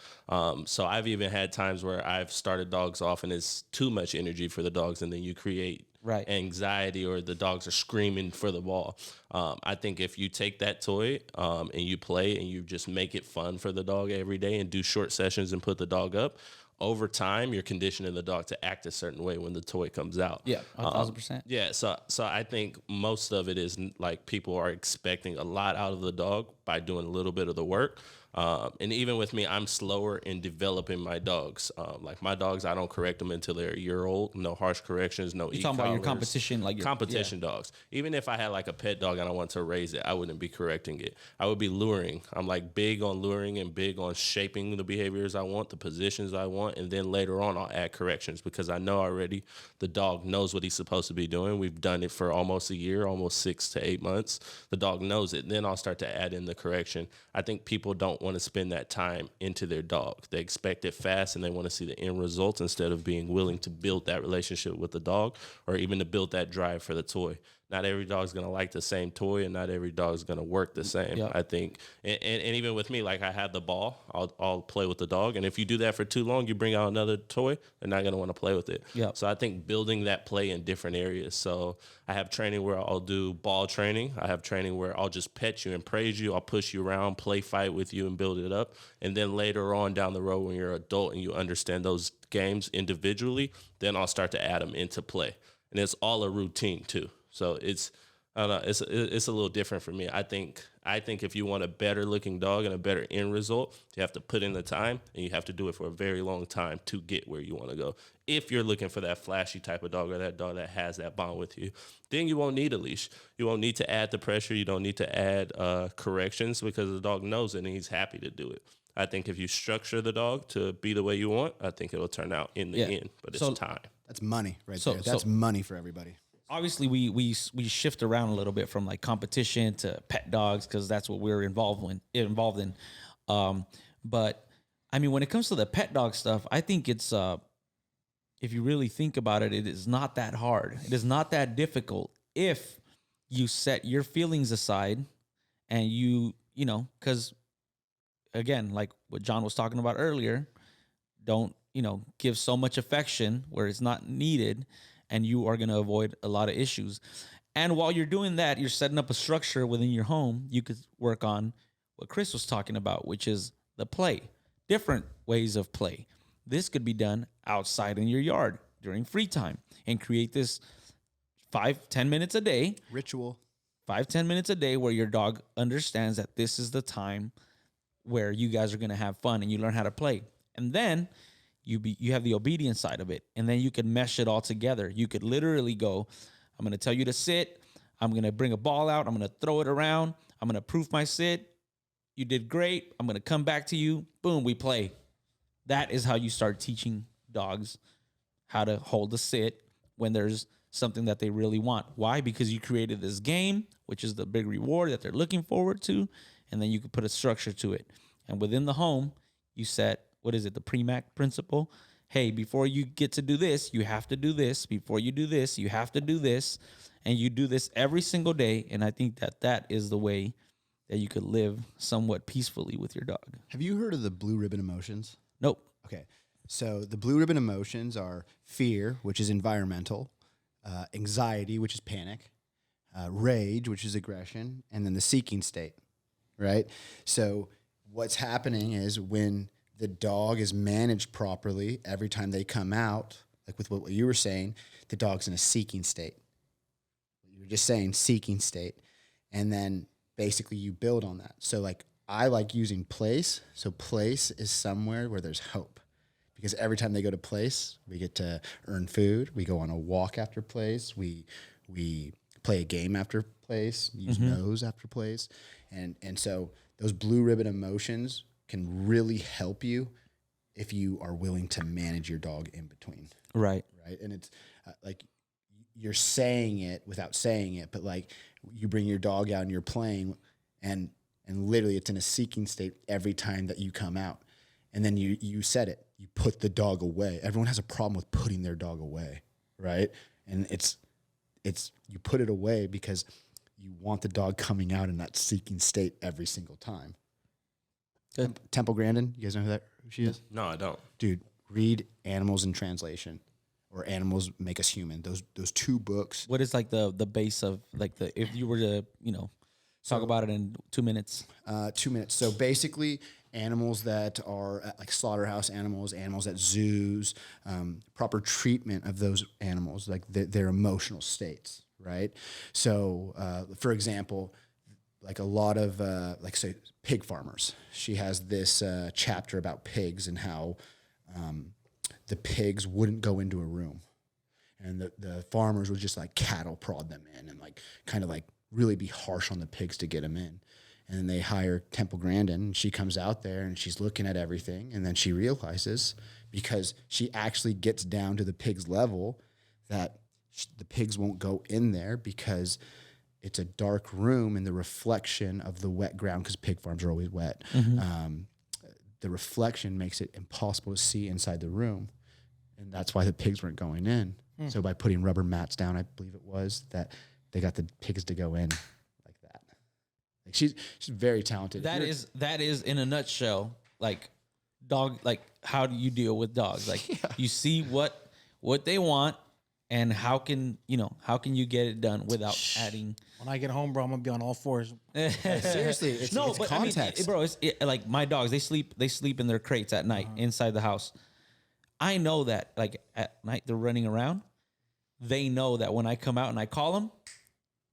So I've even had times where I've started dogs off and it's too much energy for the dogs, and then you create anxiety, or the dogs are screaming for the ball. I think if you take that toy and you play and you just make it fun for the dog every day and do short sessions and put the dog up, over time you're conditioning the dog to act a certain way when the toy comes out. Yeah, 1,000%. Yeah, so I think most of it is like people are expecting a lot out of the dog by doing a little bit of the work. And even with me, I'm slower in developing my dogs. Like my dogs, I don't correct them until they're a year old. No harsh corrections, no You're talking about your e-collars. competition, like your Competition dogs. Even if I had like a pet dog and I want to raise it, I wouldn't be correcting it. I would be luring. I'm like big on luring and big on shaping the behaviors I want, the positions I want, and then later on I'll add corrections because I know already the dog knows what he's supposed to be doing. We've done it for almost a year, almost 6 to 8 months. The dog knows it. Then I'll start to add in the correction. I think people don't want to spend that time into their dog. They expect it fast and they want to see the end results instead of being willing to build that relationship with the dog, or even to build that drive for the toy. Not every dog's going to like the same toy, and not every dog's going to work the same. Yep. I think, and even with me, like I have the ball, I'll play with the dog. And if you do that for too long, you bring out another toy, they're not going to want to play with it. Yep. So I think building that play in different areas. So I have training where I'll do ball training. I have training where I'll just pet you and praise you. I'll push you around, play fight with you and build it up. And then later on down the road, when you're an adult and you understand those games individually, then I'll start to add them into play. And it's all a routine too. So I don't know, it's a little different for me. I think if you want a better looking dog and a better end result, you have to put in the time, and you have to do it for a very long time to get where you want to go. If you're looking for that flashy type of dog, or that dog that has that bond with you, then you won't need a leash. You won't need to add the pressure. You don't need to add corrections, because the dog knows it and he's happy to do it. I think if you structure the dog to be the way you want, I think it'll turn out in the end. But it's time. That's money right So- there. That's so- money for everybody. Obviously, we shift around a little bit from like competition to pet dogs because that's what we're involved in. But I mean, when it comes to the pet dog stuff, I think it's if you really think about it, it is not that hard. It is not that difficult if you set your feelings aside and you know, because again, like what John was talking about earlier, don't give so much affection where it's not needed. And you are going to avoid a lot of issues. And while you're doing that, you're setting up a structure within your home. You could work on what Chris was talking about, which is the play, different ways of play. This could be done outside in your yard during free time, and create this 5-10 minutes a day Ritual. 5-10 minutes a day where your dog understands that this is the time where you guys are going to have fun and you learn how to play. And then you have the obedience side of it, and then you can mesh it all together. You could literally go, I'm going to tell you to sit. I'm going to bring a ball out. I'm going to throw it around. I'm going to proof my sit. You did great. I'm going to come back to you. Boom, we play. That is how you start teaching dogs how to hold a sit when there's something that they really want. Why? Because you created this game, which is the big reward that they're looking forward to, and then you can put a structure to it. And within the home, you set, what is it, the Premack principle? Hey, before you get to do this, you have to do this. Before you do this, you have to do this. And you do this every single day. And I think that is the way that you could live somewhat peacefully with your dog. Have you heard of the blue ribbon emotions? Nope. Okay. So the blue ribbon emotions are fear, which is environmental, anxiety, which is panic, rage, which is aggression, and then the seeking state, right? So what's happening is when the dog is managed properly, every time they come out, like with what you were saying, the dog's in a seeking state. You were just saying seeking state. And then basically you build on that. So like I like using place. So place is somewhere where there's hope. Because every time they go to place, we get to earn food. We go on a walk after place. We play a game after place, use nose after place. And so those blue ribbon emotions can really help you if you are willing to manage your dog in between. Right. Right. And it's like you're saying it without saying it, but like you bring your dog out and you're playing and literally it's in a seeking state every time that you come out. And then you said it, you put the dog away. Everyone has a problem with putting their dog away. Right. And it's you put it away because you want the dog coming out in that seeking state every single time. Temple Grandin, you guys know who she is? No, I don't. Dude, read Animals in Translation or Animals Make Us Human. Those two books. What is like the base of like if you were to, talk about it in 2 minutes? 2 minutes. So basically animals that are at like slaughterhouse animals, animals at zoos, proper treatment of those animals, like their emotional states, right? So, for example, like a lot of, like say pig farmers, she has this chapter about pigs and how the pigs wouldn't go into a room. And the farmers would just like cattle prod them in and like kind of like really be harsh on the pigs to get them in. And then they hire Temple Grandin, and she comes out there and she's looking at everything. And then she realizes, because she actually gets down to the pig's level, that the pigs won't go in there because it's a dark room and the reflection of the wet ground, because pig farms are always wet. The reflection makes it impossible to see inside the room. And that's why the pigs weren't going in. So by putting rubber mats down, I believe it was, that they got the pigs to go in like that. Like she's very talented. That is in a nutshell, like dog, like how do you deal with dogs? Like you see what they want and how can you get it done without adding. When I get home, bro, I'm gonna be on all fours. Seriously, it's but context. I mean, bro, it's like my dogs, they sleep in their crates at night inside the house. I know that like at night they're running around. They know that when I come out and I call them,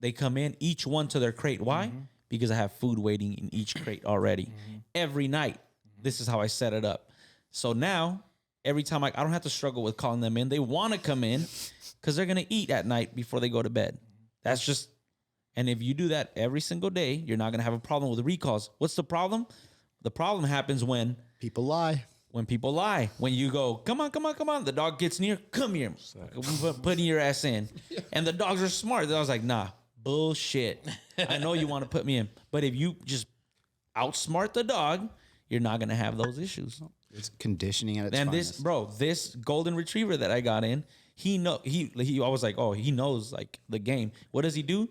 they come in, each one to their crate. Why? Because I have food waiting in each crate already. Every night, this is how I set it up. So now, every time I don't have to struggle with calling them in. They want to come in because they're going to eat at night before they go to bed. That's just, and if you do that every single day, you're not going to have a problem with the recalls. What's the problem? The problem happens when People lie. when people lie. When you go, come on, the dog gets near, come here, putting your ass in. And the dogs are smart. I was like, nah, bullshit. I know you want to put me in. But if you just outsmart the dog, you're not going to have those issues. It's conditioning at its And finest. this golden retriever that I got in, he I was like, oh, he knows like the game. What does he do?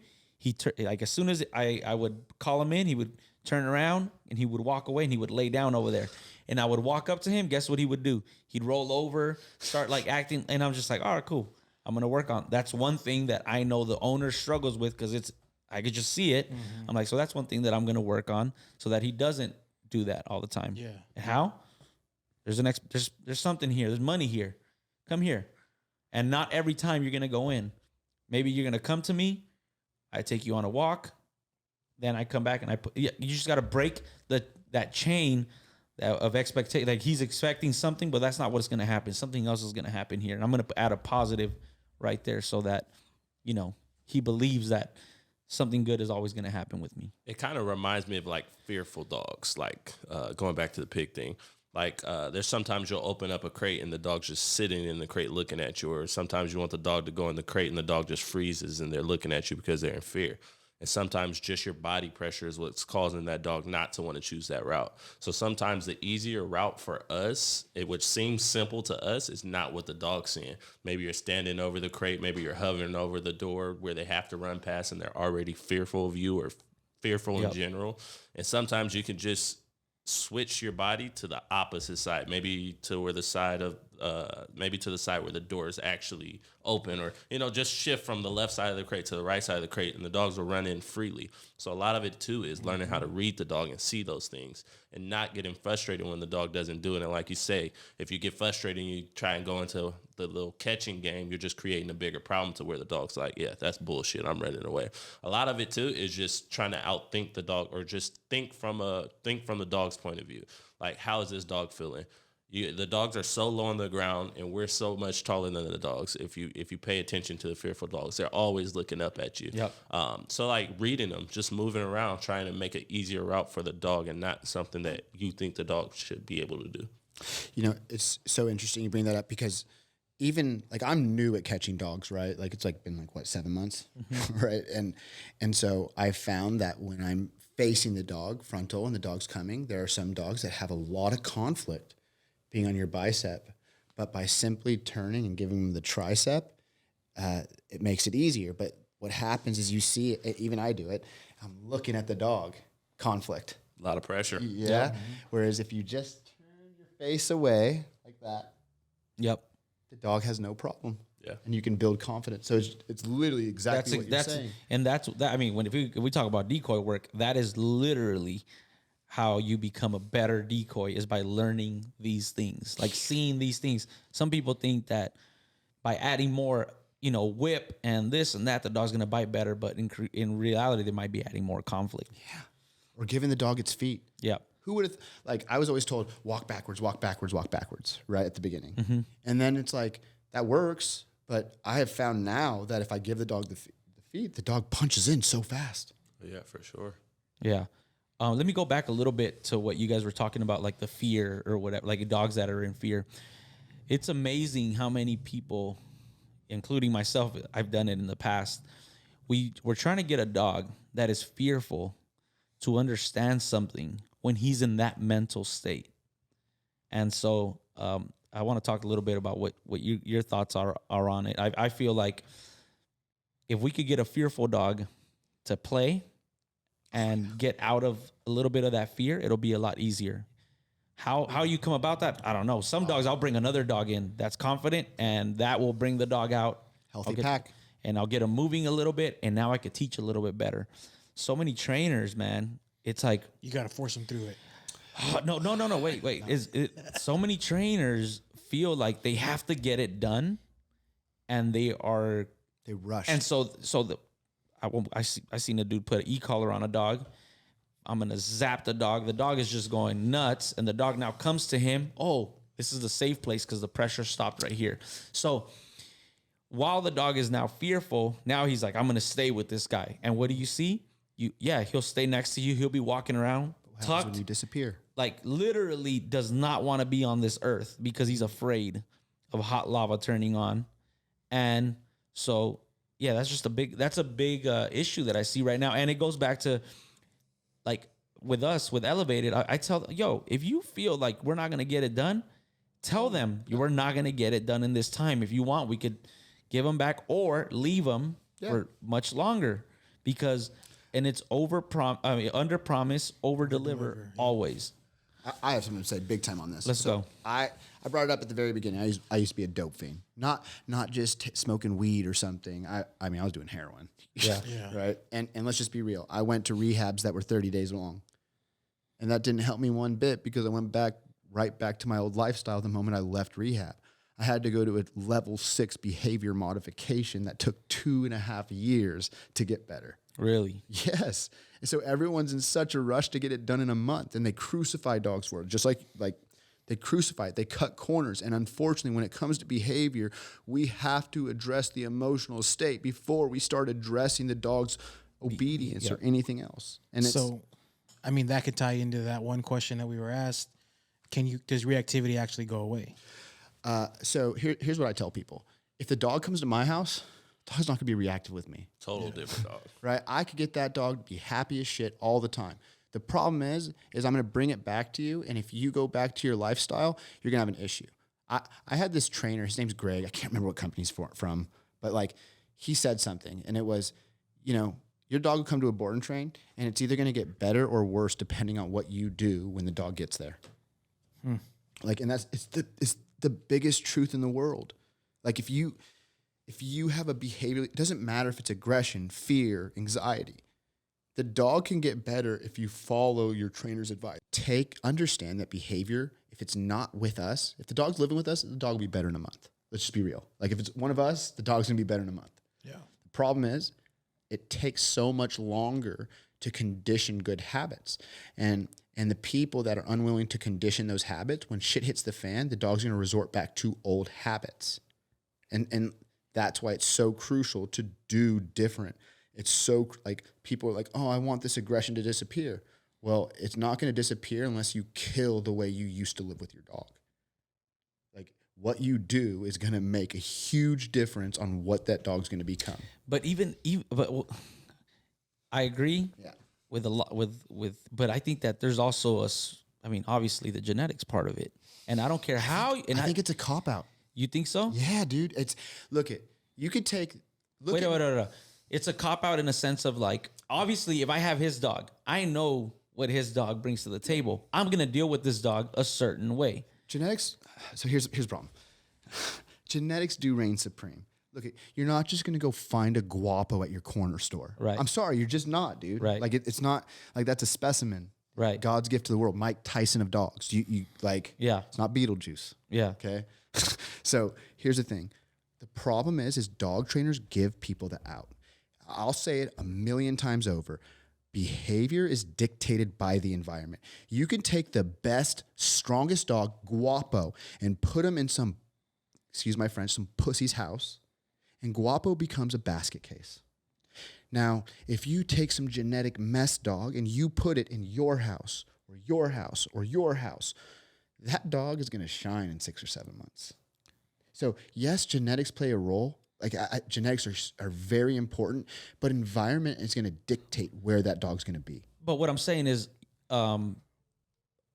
Like as soon as I would call him in, he would turn around and he would walk away and he would lay down over there. And I would walk up to him. Guess what he would do? He'd roll over, start like acting. And I'm just like, all right, cool. I'm going to work on. That's one thing that I know the owner struggles with because I could just see it. I'm like, so that's one thing that I'm going to work on so that he doesn't do that all the time. Yeah. And how? There's something here. There's money here. Come here. And not every time you're going to go in. Maybe you're going to come to me. I take you on a walk. Then I come back and you just got to break that chain of expectation. Like he's expecting something, but that's not what's going to happen. Something else is going to happen here. And I'm going to add a positive right there so that, he believes that something good is always going to happen with me. It kind of reminds me of like fearful dogs, like going back to the pig thing. Like there's sometimes you'll open up a crate and the dog's just sitting in the crate looking at you, or sometimes you want the dog to go in the crate and the dog just freezes and they're looking at you because they're in fear. And sometimes just your body pressure is what's causing that dog not to want to choose that route. So sometimes the easier route for us, which seems simple to us, is not what the dog's seeing. Maybe you're standing over the crate, maybe you're hovering over the door where they have to run past and they're already fearful of you or fearful in general. And sometimes you can just switch your body to the opposite side, maybe to where the side of maybe to the side where the door is actually open, or just shift from the left side of the crate to the right side of the crate, and the dogs will run in freely. So a lot of it too is learning how to read the dog and see those things, and not getting frustrated when the dog doesn't do it. And like you say, if you get frustrated and you try and go into the little catching game, you're just creating a bigger problem to where the dog's like, yeah, that's bullshit, I'm running away. A lot of it too is just trying to outthink the dog, or just think from the dog's point of view. Like, how is this dog feeling? The dogs are so low on the ground, and we're so much taller than the dogs. If you pay attention to the fearful dogs, they're always looking up at you. Yep. So like reading them, just moving around, trying to make an easier route for the dog, and not something that you think the dog should be able to do. It's so interesting you bring that up, because even like I'm new at catching dogs, right? Like it's like been like what, 7 months, right? And so I found that when I'm facing the dog frontal and the dog's coming, there are some dogs that have a lot of conflict being on your bicep, but by simply turning and giving them the tricep, it makes it easier. But what happens is you see it, even I do it, I'm looking at the dog, conflict. A lot of pressure. Yeah. Mm-hmm. Whereas if you just turn your face away like that, Yep. the dog has no problem. Yeah. And you can build confidence. So it's literally exactly what you're saying. And that's that. I mean, if we talk about decoy work, that is literally how you become a better decoy, is by learning these things, like seeing these things. Some people think that by adding more, whip and this and that, the dog's going to bite better. But in reality, they might be adding more conflict. Yeah. Or giving the dog its feet. Yeah. Who would have, I was always told, walk backwards, right at the beginning. Mm-hmm. And then it's like, that works. But I have found now that if I give the dog the feet, the dog punches in so fast. Yeah, for sure. Yeah. Let me go back a little bit to what you guys were talking about, like the fear or whatever, like dogs that are in fear. It's amazing how many people, including myself, I've done it in the past. We're trying to get a dog that is fearful to understand something when he's in that mental state. And so I want to talk a little bit about what your thoughts are on it. I feel like if we could get a fearful dog to play and get out of a little bit of that fear, it'll be a lot easier. How you come about that, I don't know. Some dogs, I'll bring another dog in that's confident, and that will bring the dog out. Healthy pack. And I'll get them moving a little bit, and now I could teach a little bit better. So many trainers, man, it's like... You got to force them through it. No, wait. So many trainers feel like they have to get it done, and they rush. And I seen a dude put an e-collar on a dog. I'm gonna zap the dog. The dog is just going nuts, and the dog now comes to him. Oh, this is the safe place because the pressure stopped right here. So while the dog is now fearful, now he's like, I'm gonna stay with this guy. And what do you see? He'll stay next to you. He'll be walking around tucked. When you disappear. Like literally does not want to be on this earth because he's afraid of hot lava turning on. And so, yeah, that's a big issue that I see right now. And it goes back to like with us, with Elevated, I tell, if you feel like we're not going to get it done, tell them we're not going to get it done in this time. If you want, we could give them back or leave them for much longer, because, and it's under promise, over deliver always. I have something to say big time on this. Let's go. I brought it up at the very beginning. I used to be a dope fiend, not just smoking weed or something. I was doing heroin. Yeah. Right. And let's just be real. I went to rehabs that were 30 days long, and that didn't help me one bit, because I went right back to my old lifestyle the moment I left rehab. I had to go to a level 6 behavior modification that took 2.5 years to get better. Really? Yes. And so everyone's in such a rush to get it done in a month, and they crucify dogs for it, just like they crucify it. They cut corners. And unfortunately, when it comes to behavior, we have to address the emotional state before we start addressing the dog's obedience or anything else. And that could tie into that one question that we were asked. Does reactivity actually go away? So here's what I tell people. If the dog comes to my house, the dog's not going to be reactive with me. Total different dog. Right? I could get that dog to be happy as shit all the time. The problem is I'm going to bring it back to you, and if you go back to your lifestyle, you're going to have an issue. I had this trainer, his name's Greg. I can't remember what company he's from, but like he said something, and it was, your dog will come to a board and train, and it's either going to get better or worse depending on what you do when the dog gets there. And it's the biggest truth in the world. Like if you have a behavior, it doesn't matter if it's aggression, fear, anxiety. The dog can get better if you follow your trainer's advice. Understand that behavior, if it's not with us, if the dog's living with us, the dog will be better in a month. Let's just be real. Like if it's one of us, the dog's gonna be better in a month. Yeah. The problem is it takes so much longer to condition good habits. And the people that are unwilling to condition those habits, when shit hits the fan, the dog's gonna resort back to old habits. And that's why it's so crucial to do different. It's so like people are like, oh, I want this aggression to disappear. Well, it's not going to disappear unless you kill the way you used to live with your dog. Like what you do is going to make a huge difference on what that dog's going to become. But I agree Yeah. with a lot but I think that there's also I mean, obviously the genetics part of it. And I don't care how, and I think it's a cop out. you think so? Yeah, dude. You could take, Wait. It's a cop out in a sense of like, obviously, if I have his dog, I know what his dog brings to the table. I'm gonna deal with this dog a certain way. genetics. So here's the problem. Genetics do reign supreme. Look, you're not just going to go find a guapo at your corner store. Right. I'm sorry, you're just not, dude. Right. Like it's not like that's a specimen. Right. God's gift to the world. Mike Tyson of dogs. You like. Yeah. It's not Beetlejuice. Yeah. Okay. So here's the thing. The problem is dog trainers give people the out. I'll say it a million times over. Behavior is dictated by the environment. You can take the best, strongest dog, guapo, and put him in some, excuse my French, some pussy's house, and guapo becomes a basket case. Now, if you take some genetic mess dog and you put it in your house or your house or your house, that dog is going to shine in 6 or 7 months. So yes, genetics play a role. Like genetics are very important, but environment is going to dictate where that dog's going to be. But what I'm saying is, I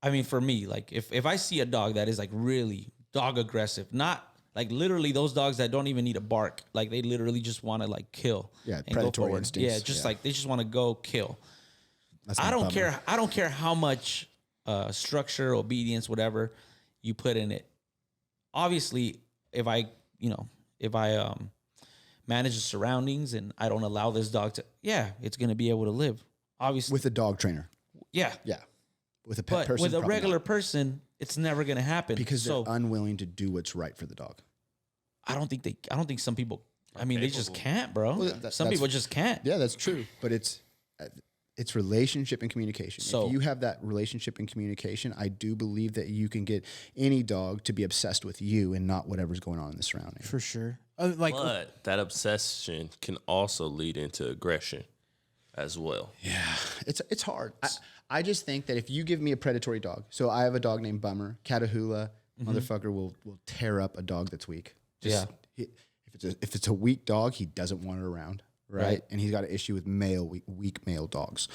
mean, for me, like if I see a dog that is like really dog aggressive, not like literally those dogs that don't even need a bark, like they literally just want to like kill. Yeah, and go predatory forward. instincts. Yeah, just Yeah. like they just want to go kill. That's I my don't bummer. care. I don't care how much structure, obedience, whatever you put in it. Obviously, if I manage the surroundings and I don't allow this dog to, it's going to be able to live. Obviously, With a dog trainer. yeah. Yeah. With a pet But person. with a probably regular not. person, it's never going to happen. Because so they're unwilling to do what's right for the dog. I don't think some people. I mean, they just capable. can't, bro. Well, Some that's- people just can't. Yeah, that's true. But it's relationship and communication. So- if you have that relationship and communication, I do believe that you can get any dog to be obsessed with you and not whatever's going on in the surrounding. For sure. But that obsession can also lead into aggression as well. Yeah, it's hard. I just think that if you give me a predatory dog, so I have a dog named Bummer, Catahoula, motherfucker will tear up a dog that's weak. If it's a weak dog, he doesn't want it around, right? And he's got an issue with weak male dogs.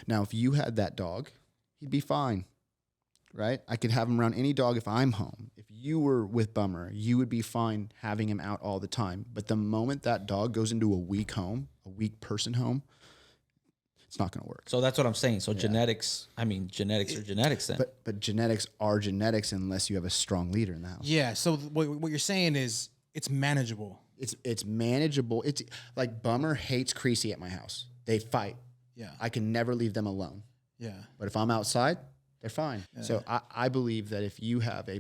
Now, if you had that dog, he'd be fine, right? I could have him around any dog if I'm home. If you were with Bummer, you would be fine having him out all the time. But the moment that dog goes into a weak home, a weak person home, it's not going to work. So that's what I'm saying. So genetics. I mean, genetics are genetics. Then. But genetics are genetics unless you have a strong leader in the house. yeah. So what you're saying is it's manageable. It's manageable. It's like Bummer hates Creasy at my house. They fight. Yeah. I can never leave them alone. Yeah. But if I'm outside, they're fine. So I believe that if you have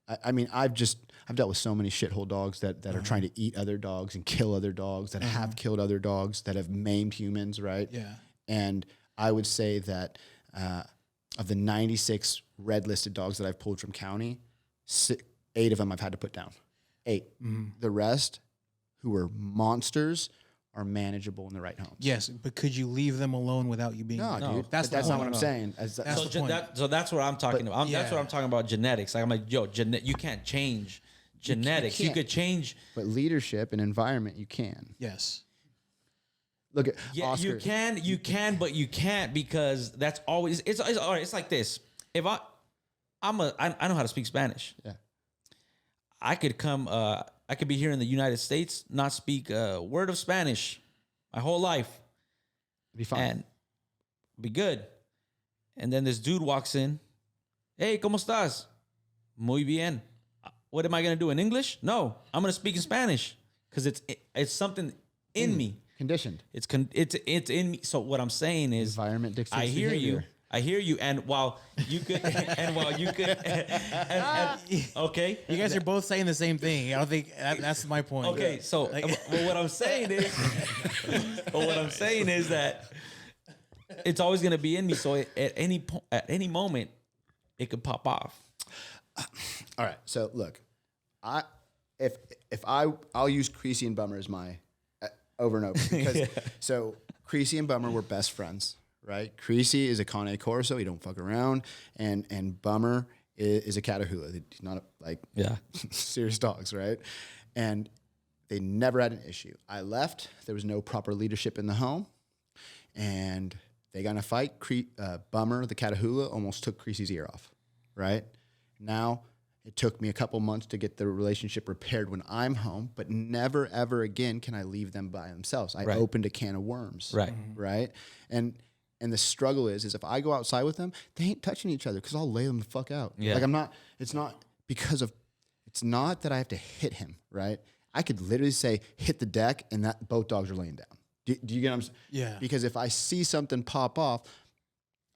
I've dealt with so many shithole dogs that are trying to eat other dogs and kill other dogs, that have killed other dogs, that have maimed humans, right? Yeah. And I would say that of the 96 red listed dogs that I've pulled from county, 8 of them I've had to put down. 8. The rest, who are monsters, are manageable in the right homes. Yes, but could you leave them alone without you being? No, dude. That's That's the not point. what I'm saying. That's So, the point. so that's what I'm talking about. That's yeah. what I'm talking about. Genetics. Like I'm like, yo, you can't change genetics. You can't. could change. But leadership and environment, you can. Yes. Look at Yeah, Oscar. you can, but you can't because that's always. It's all right. It's like this. If I know how to speak Spanish. Yeah. I could come. I could be here in the United States, not speak a word of Spanish my whole life, Be fine. and be good. And then this dude walks in. Hey, ¿cómo estás? Muy bien. what am I gonna do in English? No, I'm gonna speak in Spanish because it's something in me. Conditioned. It's in me. So what I'm saying is, Environment dictates I hear you. behavior. I hear you. And while you could, okay, You guys are both saying the same thing. I don't think that's my point. okay. So, well, what I'm saying is, that it's always gonna be in me. So at any moment, it could pop off. All right. So look, I'll use Creasy and Bummer as my over and over because so Creasy and Bummer were best friends, right? Creasy is a Cane Corso, he don't fuck around, and Bummer is a Catahoula. He's not serious dogs, right? And they never had an issue. I left. There was no proper leadership in the home, and they got in a fight. Bummer, the Catahoula, almost took Creasy's ear off, right? Now, it took me a couple months to get the relationship repaired when I'm home, but never, ever again can I leave them by themselves. I opened a can of worms, Right. right? And the struggle is if I go outside with them, they ain't touching each other because I'll lay them the fuck out. Yeah. Like it's not that I have to hit him, right? I could literally say, hit the deck, and that both dogs are laying down. Do you get what I'm saying? Yeah. Because if I see something pop off,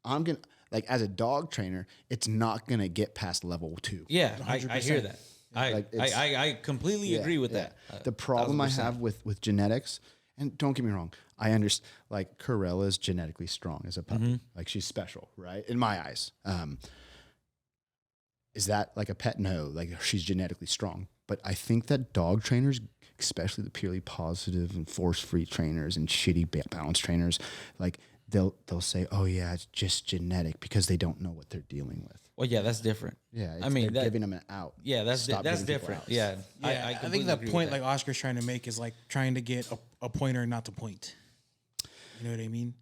I'm going to, like as a dog trainer, it's not going to get past level 2. Yeah, I hear that. I completely agree with Yeah. that. The problem I 1000%. have with genetics, and don't get me wrong, I understand, like Corella is genetically strong as a puppy. Like she's special, right? In my eyes. Is that like a pet? No, like she's genetically strong. But I think that dog trainers, especially the purely positive and force-free trainers and shitty balance trainers, like they'll say, "Oh yeah, it's just genetic," because they don't know what they're dealing with. Well, yeah, that's different. Yeah, I mean, they're giving them an out. Yeah, that's Stop that's giving people different. outs. Yeah, Yeah, I think completely the agree with point that. like Oscar's trying to make is like trying to get a pointer not to point. You know what I mean?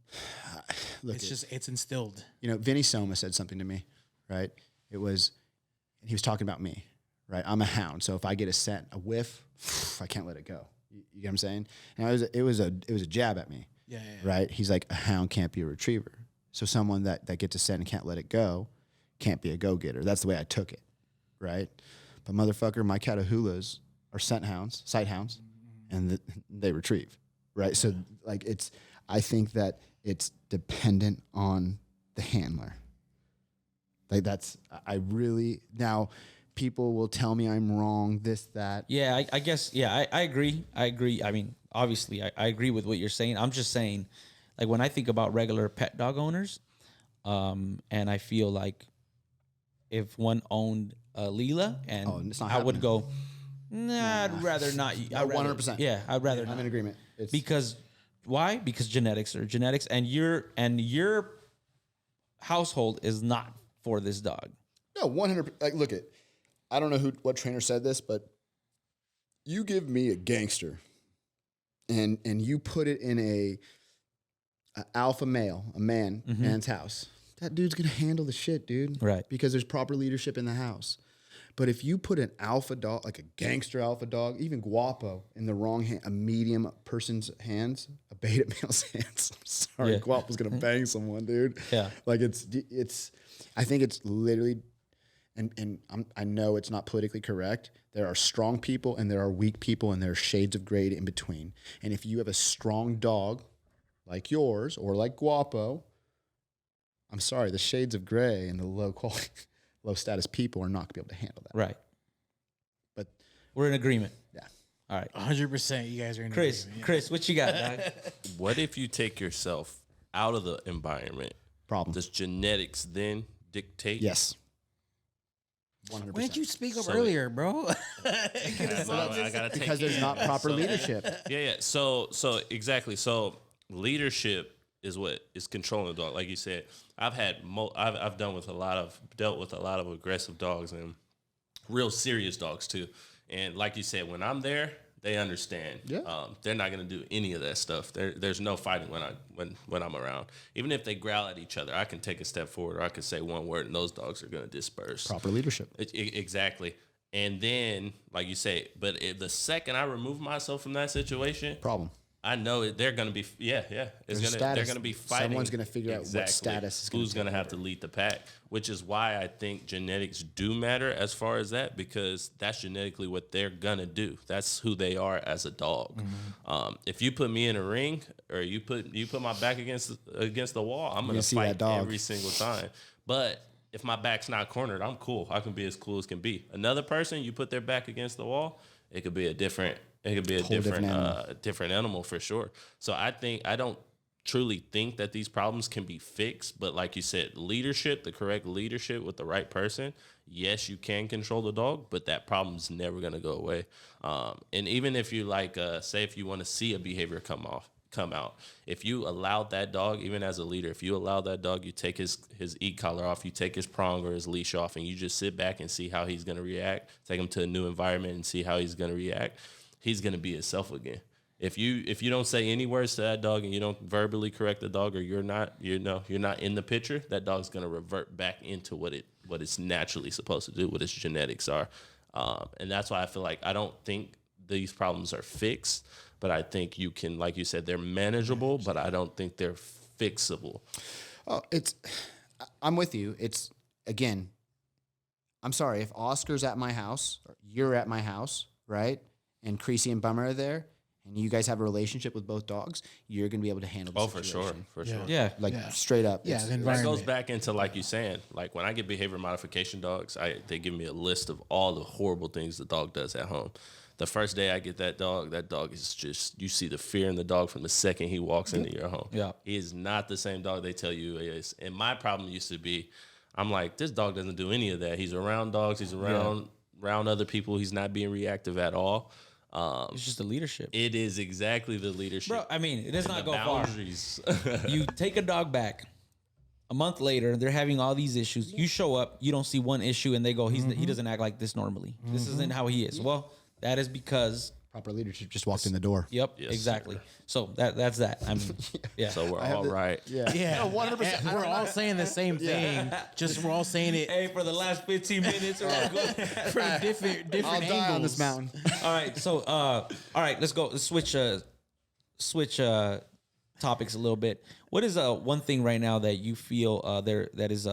Look, It's instilled. Vinny Soma said something to me, right? He was talking about me, right? I'm a hound, so if I get a scent, a whiff, I can't let it go. You get what I'm saying? And it was a jab at me, Yeah. right? He's like, a hound can't be a retriever. So someone that gets a scent and can't let it go can't be a go-getter. That's the way I took it, right? But motherfucker, my Catahoulas are scent hounds, sight hounds, and they retrieve, right? So like I think that it's dependent on the handler. Like now people will tell me I'm wrong, this, that. Yeah, I guess. Yeah, I agree. I agree. I mean, obviously, I agree with what you're saying. I'm just saying, like when I think about regular pet dog owners, and I feel like if one owned a Leela, and it's not I would happening. go, nah, I'd rather not. I'd rather- 100%. Yeah, I'd rather I'm not. in agreement. Because why? Because genetics are genetics, and your household is not for this dog. No, 100. Like, look at. I don't know what trainer said this, but you give me a gangster, and you put it in a alpha male, a man's house. That dude's gonna handle the shit, dude. Right. Because there's proper leadership in the house. But if you put an alpha dog, like a gangster alpha dog, even Guapo, in the wrong hand, a medium person's hands, a beta male's hands. I'm sorry, Yeah. Guapo's gonna bang someone, dude. Yeah. Like it's. I think it's literally, and I know it's not politically correct. There are strong people and there are weak people, and there are shades of gray in between. And if you have a strong dog, like yours or like Guapo, I'm sorry, the shades of gray and the low quality, low status people are not gonna be able to handle that. Right. But We're in agreement. yeah, All right. 100%. You guys are in Chris, agreement. Chris, what you got, dog? What if you take yourself out of the environment? problem. Does genetics then dictate? Yes. 100%. Why didn't you speak up So- earlier, bro? I gotta take Because there's not proper leadership. Yeah. So exactly. So leadership is what is controlling the dog. Like you said, I've dealt with a lot of aggressive dogs and real serious dogs too. And like you said, when I'm there, they understand. Yeah. They're not gonna do any of that stuff. There's no fighting when I'm around. Even if they growl at each other, I can take a step forward, or I can say one word, and those dogs are gonna disperse. Proper leadership. Exactly. And then, like you say, but if the second I remove myself from that situation, Problem. I know they're gonna be. Yeah. There's They're status. gonna be fighting. Someone's gonna figure out what status is gonna who's gonna take have to lead the pack. Which is why I think genetics do matter as far as that, because that's genetically what they're gonna do. That's who they are as a dog. If you put me in a ring or you put my back against the wall, I'm gonna see that fight dog. every single time. But if my back's not cornered, I'm cool. I can be as cool as can be. Another person, you put their back against the wall, it could be a different different animal for sure. So I don't truly think that these problems can be fixed, but like you said, leadership, the correct leadership with the right person, yes, you can control the dog, but that problem's never going to go away. And even if you say if you want to see a behavior come out, if you allow that dog, even as a leader, if you allow that dog, you take his e-collar off, you take his prong or his leash off, and you just sit back and see how he's going to react, take him to a new environment and see how he's going to react, he's going to be himself again. If you don't say any words to that dog and you don't verbally correct the dog, or you're not in the picture, that dog's going to revert back into what it's naturally supposed to do, what its genetics are. And that's why I feel like I don't think these problems are fixed, but I think you can, like you said, they're manageable, but I don't think they're fixable. Oh, I'm with you. Again, I'm sorry, if Oscar's at my house, or you're at my house, right? And Creasy and Bummer are there, and you guys have a relationship with both dogs, you're going to be able to handle the situation. For sure. Yeah. Straight up. Yeah, the That environment. goes back into, like you saying, like when I get behavior modification dogs, they give me a list of all the horrible things the dog does at home. The first day I get that dog is just, you see the fear in the dog from the second he walks into your home. Yeah. He is not the same dog they tell you he is. And my problem used to be, I'm like, this dog doesn't do any of that. He's around dogs. He's around other people. He's not being reactive at all. It's just the leadership. It is exactly the leadership. Bro, I mean, it does and not the go far. boundaries. You take a dog back. A month later, they're having all these issues. You show up, you don't see one issue, and they go, he doesn't act like this normally. This isn't how he is. Well, that is because... Proper leadership just walked in the door. Yep, Yes, exactly. So that's that. I mean, yeah. So we're all right. Yeah. Yeah, No, 100%. We're all saying the same thing. Just we're all saying it Hey, for the last 15 minutes, we're all good. from different I'll angles. die on this mountain. All right, so all right, let's go. Let's switch topics a little bit. What is one thing right now that you feel that is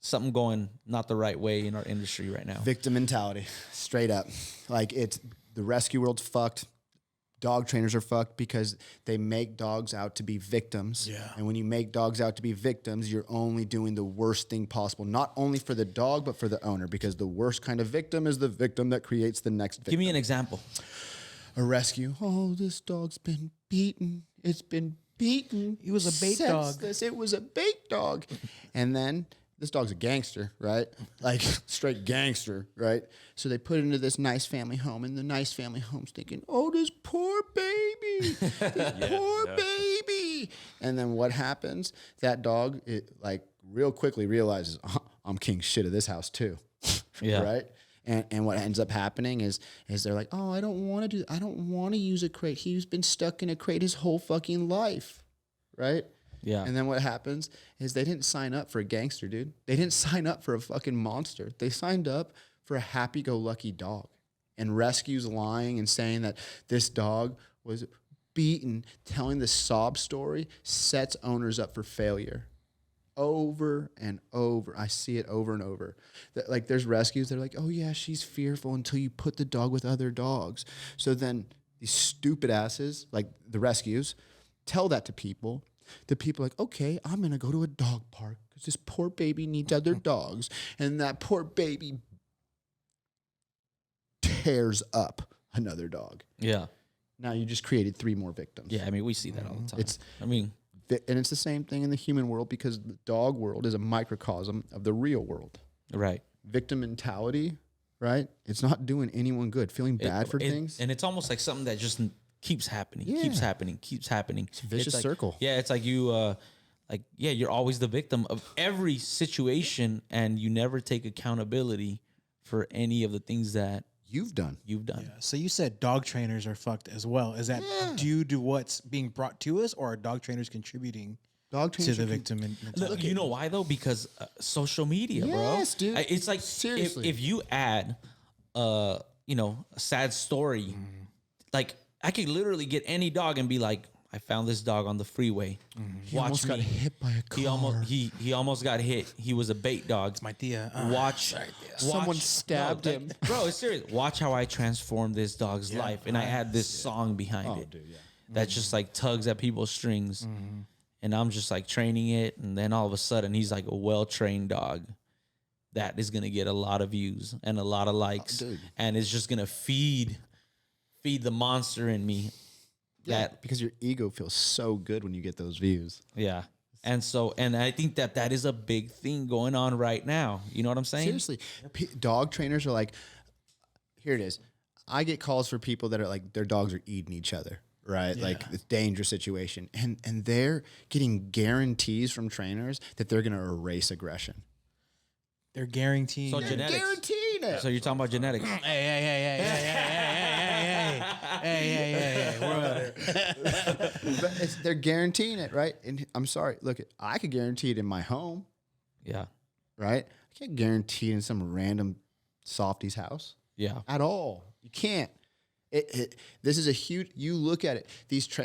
something going not the right way in our industry right now? Victim mentality, straight up. Like the rescue world's fucked. Dog trainers are fucked because they make dogs out to be victims. Yeah. And when you make dogs out to be victims, you're only doing the worst thing possible, not only for the dog, but for the owner, because the worst kind of victim is the victim that creates the next victim. Give me an example. A rescue. Oh, this dog's been beaten. It's been beaten. He was a bait dog. Senseless. It was a bait dog. And then this dog's a gangster, right? Like straight gangster, right? So they put it into this nice family home, and the nice family home's thinking, oh, this poor baby, baby. And then what happens? That dog, real quickly realizes, I'm king shit of this house too, Yeah. right? And what ends up happening is they're like, oh, I don't want to use a crate. He's been stuck in a crate his whole fucking life, right? Yeah. And then what happens is they didn't sign up for a gangster, dude. They didn't sign up for a fucking monster. They signed up for a happy-go-lucky dog. And rescue's lying and saying that this dog was beaten, telling the sob story, sets owners up for failure. Over and over. I see it over and over. Like there's rescues that are like, oh yeah, she's fearful until you put the dog with other dogs. So then these stupid asses, like the rescues, tell that to people. The people are like, okay, I'm going to go to a dog park because this poor baby needs other dogs. And that poor baby tears up another dog. Yeah. Now you just created 3 more victims. Yeah. I mean, we see that all the time. And it's the same thing in the human world because the dog world is a microcosm of the real world. Right. Victim mentality, right? It's not doing anyone good. Feeling bad for things. And it's almost like something that just keeps happening, Yeah. keeps happening. It's a vicious like, circle. Yeah, it's like you, you're always the victim of every situation, and you never take accountability for any of the things that You've done. you've done. So you said dog trainers are fucked as well. Is that due to what's being brought to us, or are dog trainers contributing Dog to trainers the are victim mentality? Look, you know why though? Because social media, Yes, bro. dude. It's like Seriously. if you add, a sad story, like I could literally get any dog and be like, I found this dog on the freeway. He almost got hit by a car. He almost got hit. He was a bait dog. My tia. Watch. Someone stabbed him. Bro, it's serious. Watch how I transform this dog's life. And I add this song behind it. Dude, yeah. That just like tugs at people's strings. And I'm just like training it. And then all of a sudden he's like a well-trained dog that is going to get a lot of views and a lot of likes. And it's just going to feed the monster in me. Yeah, because your ego feels so good when you get those views. Yeah. And I think that is a big thing going on right now. You know what I'm saying? Seriously, dog trainers are like, here it is. I get calls for people that are like, their dogs are eating each other, right? Like it's a dangerous situation. And they're getting guarantees from trainers that they're going to erase aggression. They're guaranteed. So genetics. Guaranteed it. So you're talking about genetics. Hey. But they're guaranteeing it, right? And I'm sorry. Look, I could guarantee it in my home, Yeah. right? I can't guarantee it in some random softy's house Yeah. at all. You can't. This is a huge. You look at it.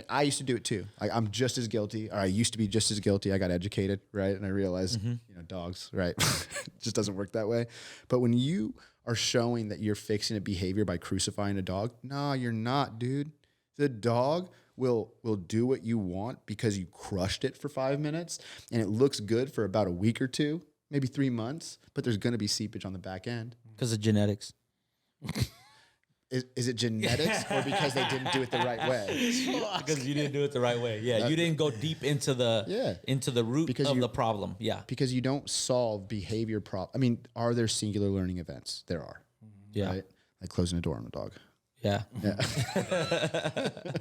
I used to do it too. I'm just as guilty, or I used to be just as guilty. I got educated, right, and I realized, dogs, right, it just doesn't work that way. But when you are showing that you're fixing a behavior by crucifying a dog, nah, you're not, dude. The dog will do what you want because you crushed it for 5 minutes, and it looks good for about a week or two, maybe 3 months. But there's going to be seepage on the back end. Because of genetics. Is it genetics or because they didn't do it the right way? Because you didn't do it the right way. Yeah. You didn't go deep into the root of the problem. Yeah. Because you don't solve behavior problems. I mean, are there singular learning events? There are. Yeah. Right? Like closing a door on a dog. Yeah.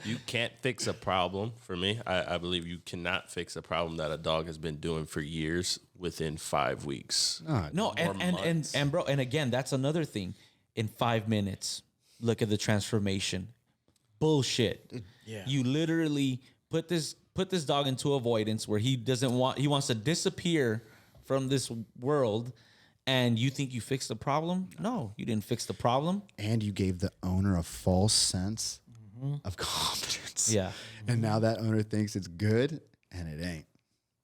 You can't fix a problem. For me, I believe you cannot fix a problem that a dog has been doing for years within 5 weeks. No, and bro, and again, that's another thing. In 5 minutes, look at the transformation. Bullshit. Yeah. You literally put this dog into avoidance where he wants to disappear from this world, and you think you fixed the problem? No, you didn't fix the problem. And you gave the owner a false sense of confidence. Yeah. And now that owner thinks it's good, and it ain't.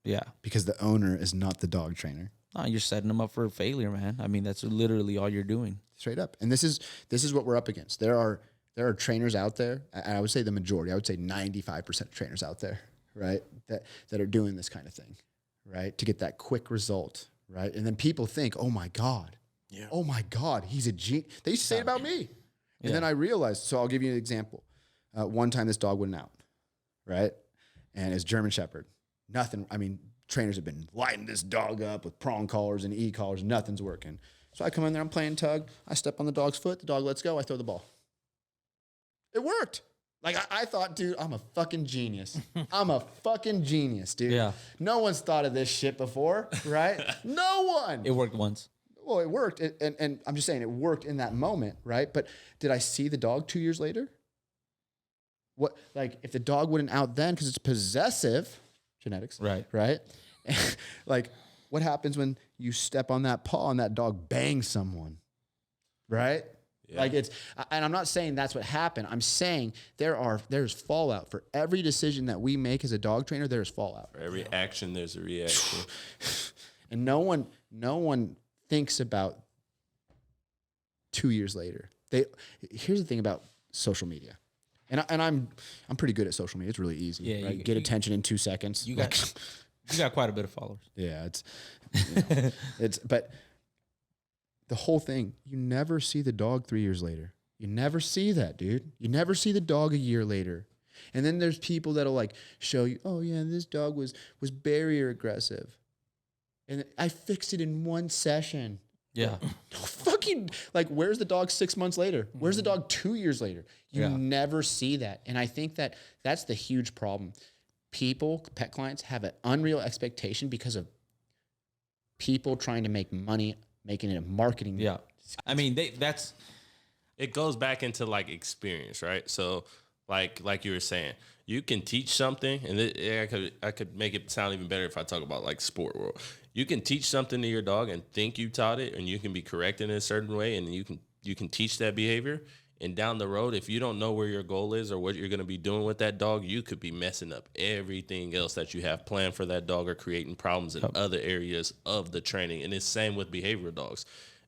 Yeah. Because the owner is not the dog trainer. No, you're setting them up for failure, man. I mean, that's literally all you're doing. Straight up. And this is what we're up against. There are trainers out there, and I would say the majority, I would say 95% of trainers out there, right, that are doing this kind of thing, right, to get that quick result, right? And then people think, oh my God, he's a genius. They used to say it about me. And then I realized, so I'll give you an example. One time this dog went out, right? And it's German Shepherd. Nothing, I mean, trainers have been lighting this dog up with prong collars and e-collars. Nothing's working. So I come in there, I'm playing tug. I step on the dog's foot. The dog lets go. I throw the ball. It worked. Like, I thought, dude, I'm a fucking genius. I'm a fucking genius, dude. Yeah. No one's thought of this shit before, right? No one. It worked once. Well, it worked. And I'm just saying it worked in that moment, right? But did I see the dog 2 years later? What, like, if the dog wouldn't out then because it's possessive, genetics, Right. Right? Like, what happens when you step on that paw and that dog bangs someone, right? Yeah. Like and I'm not saying that's what happened. I'm saying there's fallout for every decision that we make as a dog trainer. There's fallout. For every action, there's a reaction. And no one thinks about 2 years later. Here's the thing about social media. And I'm pretty good at social media. It's really easy. Yeah, right? Get attention in 2 seconds. You got quite a bit of followers. Yeah, but the whole thing, you never see the dog 3 years later. You never see that, dude. You never see the dog a year later. And then there's people that'll like show you, oh yeah, this dog was barrier aggressive. And I fixed it in 1 session. Yeah. Fucking, like, where's the dog 6 months later? Where's the dog 2 years later? You never see that. And I think that's the huge problem. People, pet clients, have an unreal expectation because of people trying to make money, making it a marketing. Yeah. I mean, It goes back into like experience, right? So like you were saying, you can teach something, and I could make it sound even better if I talk about like sport world. You can teach something to your dog and think you taught it, and you can be corrected in a certain way, and you can teach that behavior. And down the road, if you don't know where your goal is or what you're going to be doing with that dog, you could be messing up everything else that you have planned for that dog or creating problems in other areas of the training. And it's same with behavioral dogs.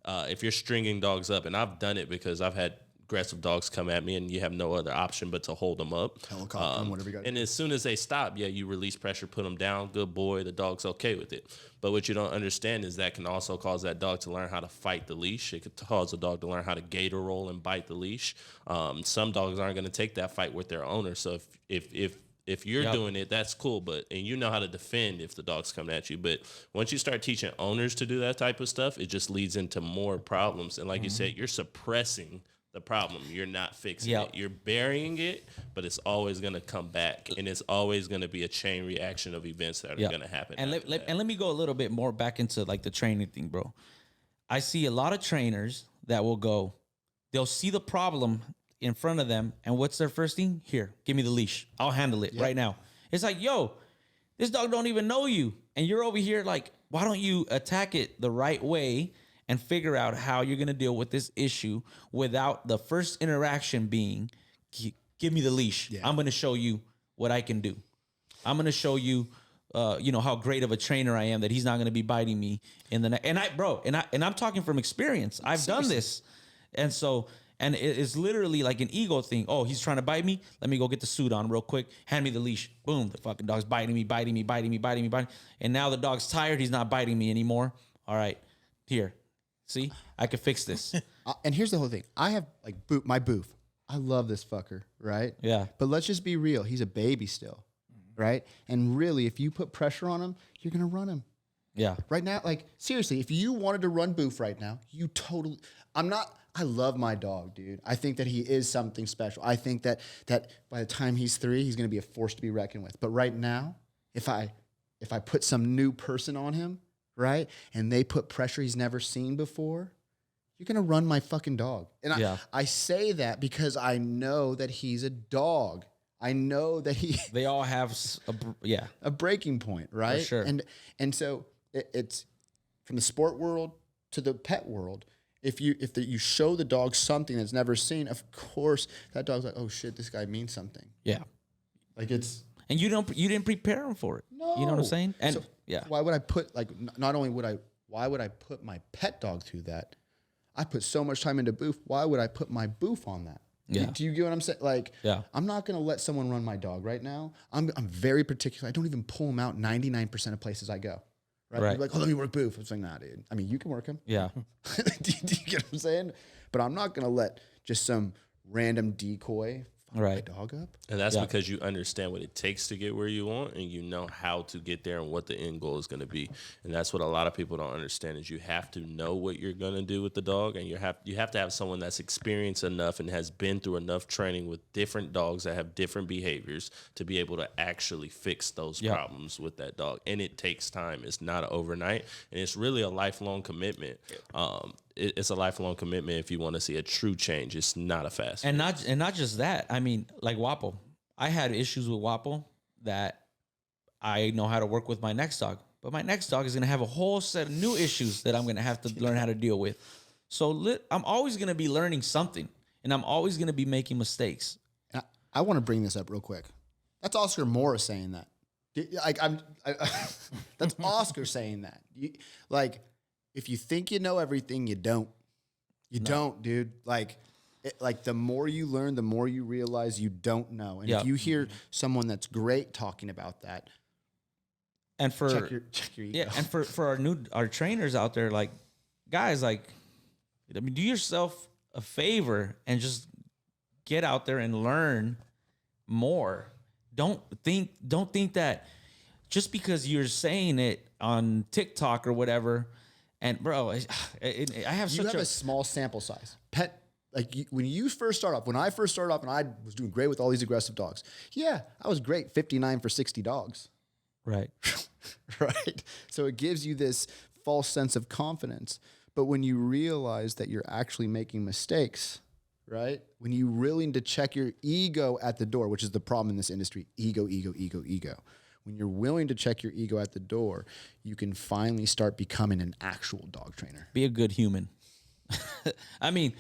If you're stringing dogs up, and I've done it because I've had aggressive dogs come at me and you have no other option but to hold them up. Helicopter them, whatever you got. And as soon as they stop, you release pressure, put them down, good boy, the dog's okay with it. But what you don't understand is that can also cause that dog to learn how to fight the leash. It could cause a dog to learn how to gator roll and bite the leash. Some dogs aren't going to take that fight with their owner. So if you're doing it, that's cool, and you know how to defend if the dog's coming at you. But once you start teaching owners to do that type of stuff, it just leads into more problems. And like you said, you're suppressing the problem. You're not fixing it. You're burying it, but it's always going to come back, and it's always going to be a chain reaction of events that are going to happen. And let me go a little bit more back into like the training thing, bro. I see a lot of trainers that will go, they'll see the problem in front of them, and what's their first thing? Here, give me the leash. I'll handle it right now. It's like, yo, this dog don't even know you, and you're over here like, why don't you attack it the right way and figure out how you're going to deal with this issue without the first interaction being, give me the leash. Yeah. I'm going to show you what I can do. I'm going to show you, how great of a trainer I am, that he's not going to be biting me in the neck. And I'm talking from experience. I've done this. And so, and it's literally like an ego thing. Oh, he's trying to bite me. Let me go get the suit on real quick. Hand me the leash. Boom. The fucking dog's biting me. And now the dog's tired. He's not biting me anymore. All right, here. See, I can fix this. And here's the whole thing. I have like my Boof. I love this fucker, right? Yeah. But let's just be real. He's a baby still, right? And really, if you put pressure on him, you're going to run him. Yeah. Right now, like seriously, if you wanted to run Boof right now, I love my dog, dude. I think that he is something special. I think that by the time he's 3, he's going to be a force to be reckoned with. But right now, if I put some new person on him, right, and they put pressure he's never seen before, you're going to run my fucking dog. And I say that because I know that he's a dog. I know that they all have a breaking point, right? For sure. And so it's from the sport world to the pet world. If you show the dog something that's never seen, of course that dog's like, oh shit, this guy means something. Yeah. Like it's. And you didn't prepare him for it. No. You know what I'm saying? And so why would I put why would I put my pet dog through that? I put so much time into Boof. Why would I put my Boof on that? Yeah. Do you get what I'm saying? Like, I'm not going to let someone run my dog right now. I'm very particular. I don't even pull him out 99% of places I go. Right. Like, oh, let me work Boof. I'm saying, nah, dude. I mean, you can work him. Yeah. do you get what I'm saying? But I'm not going to let just some random decoy fuck my dog up. And that's because you understand what it takes to get where you want, and you know how to get there and what the end goal is going to be. And that's what a lot of people don't understand is you have to know what you're going to do with the dog, and you have to have someone that's experienced enough and has been through enough training with different dogs that have different behaviors to be able to actually fix those problems with that dog. And it takes time. It's not overnight, and it's really a lifelong commitment. It's a lifelong commitment if you want to see a true change. It's not a fast. And not just that. I mean, like Wapple. I had issues with Wapple that I know how to work with my next dog. But my next dog is going to have a whole set of new issues that I'm going to have to learn how to deal with. So I'm always going to be learning something, and I'm always going to be making mistakes. I want to bring this up real quick. That's Oscar Morris saying that. That's Oscar saying that. If you think you know everything, you don't. You don't, dude. Like the more you learn, the more you realize you don't know. And if you hear someone that's great talking about that, and for check your ego. and for our trainers out there, like guys, like I mean, do yourself a favor and just get out there and learn more. Don't think that just because you're saying it on TikTok or whatever. And bro, I have a small sample size. When you first start off, when I first started off and I was doing great with all these aggressive dogs, I was great, 59 for 60 dogs. Right. Right. So it gives you this false sense of confidence. But when you realize that you're actually making mistakes, right? When you really need to check your ego at the door, which is the problem in this industry, ego. When you're willing to check your ego at the door, you can finally start becoming an actual dog trainer. Be a good human. I mean,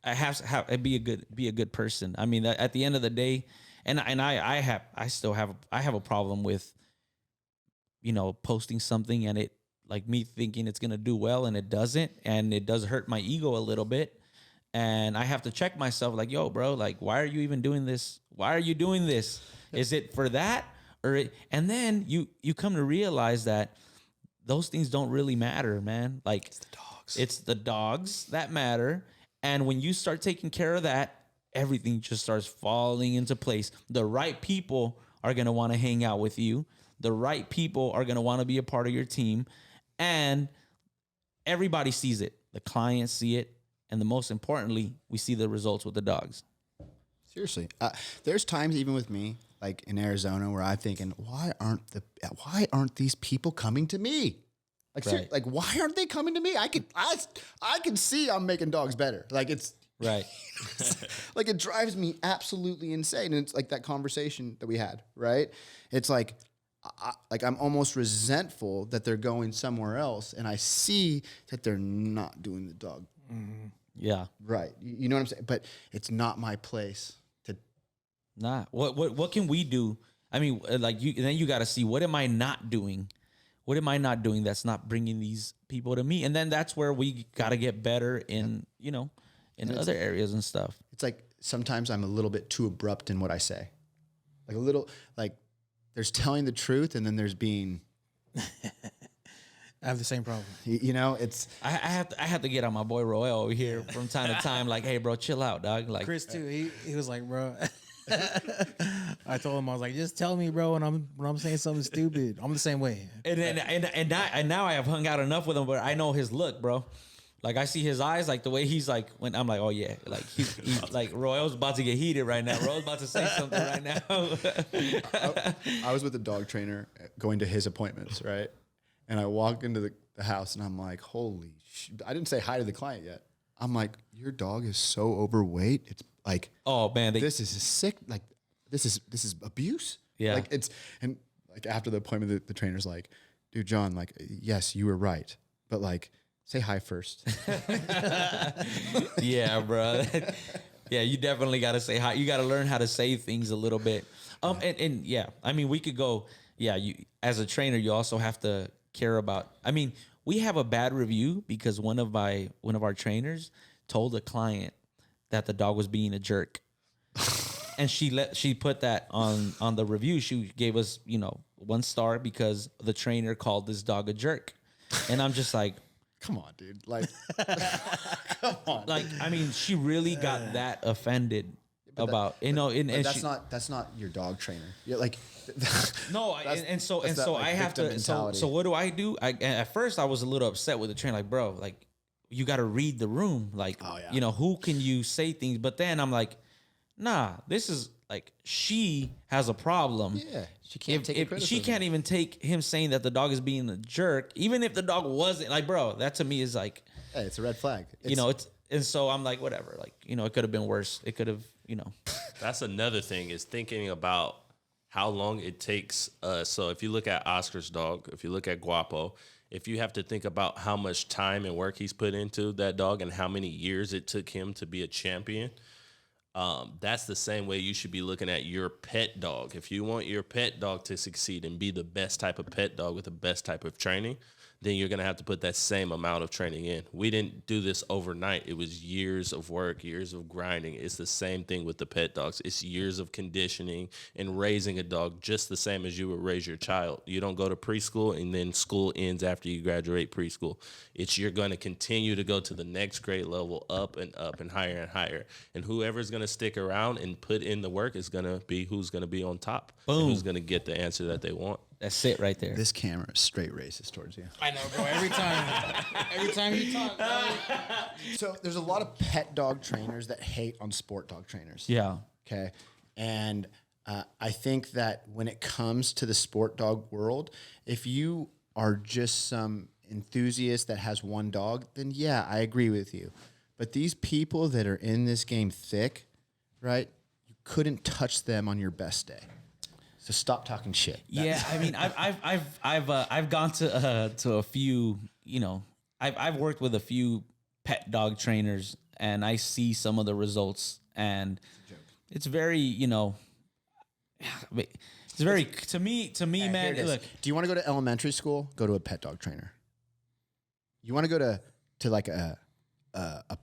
I have to be a good person. I mean, at the end of the day, I still have a problem with, posting something and it, like, me thinking it's gonna do well and it doesn't, and it does hurt my ego a little bit, and I have to check myself, like, yo, bro, like, why are you even doing this? Why are you doing this? Is it for that, and then you come to realize that those things don't really matter, man. Like, it's the dogs that matter. And when you start taking care of that, everything just starts falling into place. The right people are going to want to hang out with you. The right people are going to want to be a part of your team. And everybody sees it. The clients see it. And the most importantly, we see the results with the dogs. Seriously. There's times even with me, like in Arizona, where I'm thinking, why aren't these people coming to me? Like, Right. like, why aren't they coming to me? I can see I'm making dogs better. Like, it's Right. like, it drives me absolutely insane. And it's like that conversation that we had, right? It's like, I'm almost resentful that they're going somewhere else, and I see that they're not doing the dog Yeah. right. You know what I'm saying? But it's not my place to. Nah. What can we do? I mean, like, then you got to see, what am I not doing? What am I not doing that's not bringing these people to me? And then that's where we got to get better in, in other areas and stuff. It's like sometimes I'm a little bit too abrupt in what I say. Like a little, like there's telling the truth and then there's being, I have the same problem. it's. I have to get on my boy Roel over here from time to time. Like, hey, bro, chill out, dog. Like, Chris too. He was like, bro. I told him, I was like, just tell me, bro, when I'm saying something stupid. I'm the same way. and now I have hung out enough with him, but I know his look, bro. Like, I see his eyes, like the way he's like, when I'm like, oh yeah, like he's like, Royal's about to get heated right now. Royal's about to say something right now. I was with a dog trainer going to his appointments, right? And I walk into the house and I'm like, holy shit. I didn't say hi to the client yet. I'm like, your dog is so overweight. It's like, Oh man, this is sick. Like, this is abuse. Yeah. Like, and like after the appointment, the trainer's like, dude, John, like, yes, you were right. But like, say hi first. yeah, bro. Yeah, you definitely got to say hi. You got to learn how to say things a little bit. And yeah, I mean, we could go. Yeah, you as a trainer, you also have to care about. I mean, we have a bad review because one of our trainers told a client that the dog was being a jerk, and she put that on the review. She gave us 1 star because the trainer called this dog a jerk, and I'm just like, Come on, dude. Like, come on. like, I mean, she really got that offended about, and that's not your dog trainer. You're like, no, so I have to. So what do? At first I was a little upset with the trainer, like, bro, like, you got to read the room, like, who can you say things? But then I'm like, nah, this is like, she has a problem. Yeah, she can't take criticism. She can't even take him saying that the dog is being a jerk, even if the dog wasn't. Like, bro, that to me is like, hey, it's a red flag. and so I'm like, whatever, like, it could have been worse. It could have, That's another thing, is thinking about how long it takes. So if you look at Oscar's dog, if you look at Guapo, if you have to think about how much time and work he's put into that dog and how many years it took him to be a champion, that's the same way you should be looking at your pet dog. If you want your pet dog to succeed and be the best type of pet dog with the best type of training, then you're going to have to put that same amount of training in. We didn't do this overnight. It was years of work, years of grinding. It's the same thing with the pet dogs. It's years of conditioning and raising a dog just the same as you would raise your child. You don't go to preschool and then school ends after you graduate preschool. You're going to continue to go to the next grade level, up and higher and higher. And whoever's going to stick around and put in the work is going to be who's going to be on top. Boom. And who's going to get the answer that they want. that's it right there. This camera is straight racist towards you. I know, bro. Every time you talk, bro. So there's a lot of pet dog trainers that hate on sport dog trainers. Yeah. Okay. And I think that when it comes to the sport dog world, if you are just some enthusiast that has one dog, then yeah, I agree with you. But these people that are in this game thick, right? You couldn't touch them on your best day. So stop talking shit. Yeah, I mean, I've gone to a few, I've worked with a few pet dog trainers, and I see some of the results, and it's very, it's very to me, man. Look, Do you want to go to elementary school? Go to a pet dog trainer. You want to go to like a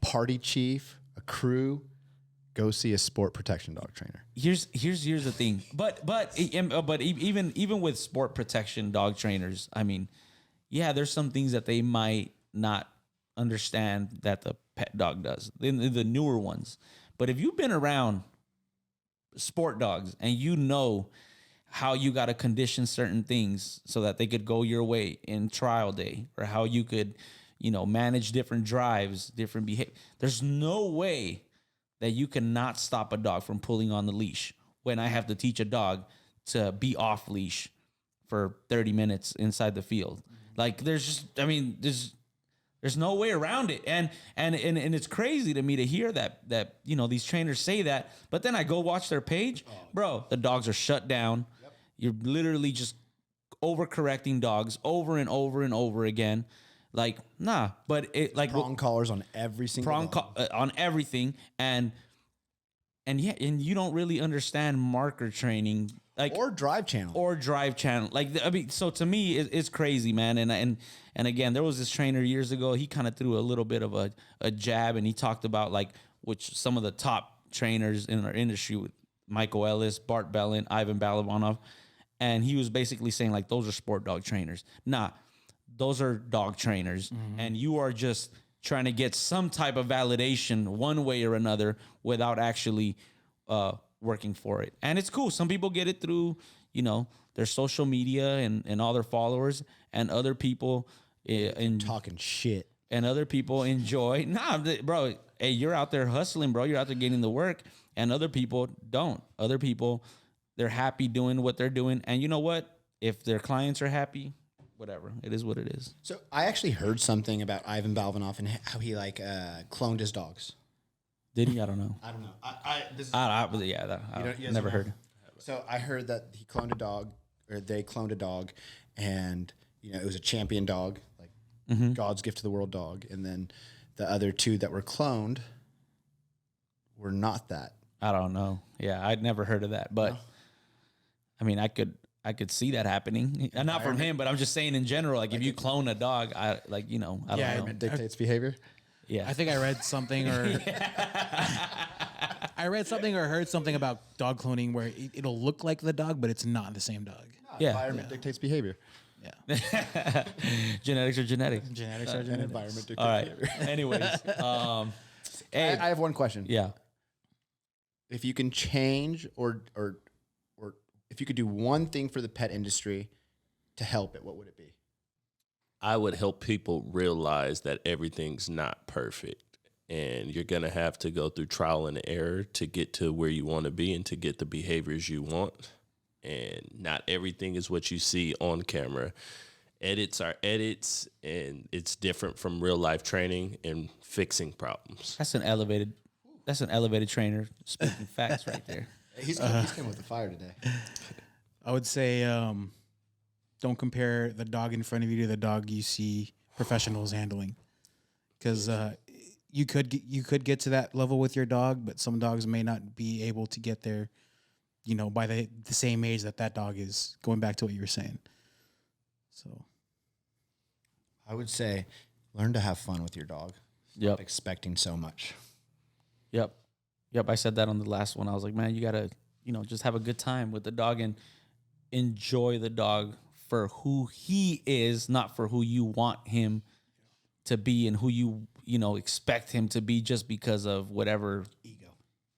party chief, a crew? Go see a sport protection dog trainer. here's the thing, but even with sport protection dog trainers, I mean, yeah, there's some things that they might not understand that the pet dog does, the newer ones. But if you've been around sport dogs and you know how you got to condition certain things so that they could go your way in trial day, or how you could, manage different drives, different behavior, there's no way that you cannot stop a dog from pulling on the leash when I have to teach a dog to be off leash for 30 minutes inside the field. Like there's no way around it. And it's crazy to me to hear that these trainers say that, but then I go watch their page, bro, the dogs are shut down. Yep. You're literally just overcorrecting dogs over and over and over again. Like, nah, but it like Prong collars on every single dog. On everything. And you don't really understand marker training, like, or drive channel. Like, I mean, so to me, it's crazy, man. And again, there was this trainer years ago. He kind of threw a little bit of a jab, and he talked about like which some of the top trainers in our industry, with Michael Ellis, Bart Bellin, Ivan Balabanov, and he was basically saying like those are sport dog trainers. Nah, those are dog trainers, and you are just trying to get some type of validation one way or another without actually working for it. And it's cool. Some people get it through, their social media and all their followers, and other people Talking shit. and other people enjoy. Nah, bro, hey, you're out there hustling, bro. You're out there getting the work, and other people don't. Other people, they're happy doing what they're doing. And you know what? If their clients are happy, whatever. It is what it is. So I actually heard something about Ivan Balvanov and how he cloned his dogs. Did he? I don't know. I don't know. I never heard. So I heard that he cloned a dog, or they cloned a dog, and it was a champion dog, like God's gift to the world dog, and then the other two that were cloned were not that. I don't know. Yeah, I'd never heard of that, but I mean, I could see that happening, and not from him, but I'm just saying in general. Like if you clone a dog, I don't know. It dictates behavior. Yeah, I think I read something or heard something about dog cloning where it'll look like the dog, but it's not the same dog. Yeah. Environment dictates behavior. Yeah. Genetics are genetics. Genetics are genetics. Environment dictates All right. behavior. Anyways, hey, I have one question. yeah. If you can change or if you could do one thing for the pet industry to help it, what would it be? I would help people realize that everything's not perfect, and you're going to have to go through trial and error to get to where you want to be and to get the behaviors you want. And not everything is what you see on camera. Edits are edits, and it's different from real life training and fixing problems. That's an elevated trainer speaking facts right there. He's coming with the fire today. I would say don't compare the dog in front of you to the dog you see professionals handling, because you could get to that level with your dog, but some dogs may not be able to get there, by the same age that dog is. Going back to what you were saying, so I would say learn to have fun with your dog. Yep. Stop expecting so much. Yep. I said that on the last one. I was like, man, you gotta, just have a good time with the dog and enjoy the dog for who he is, not for who you want him to be and who you expect him to be just because of whatever ego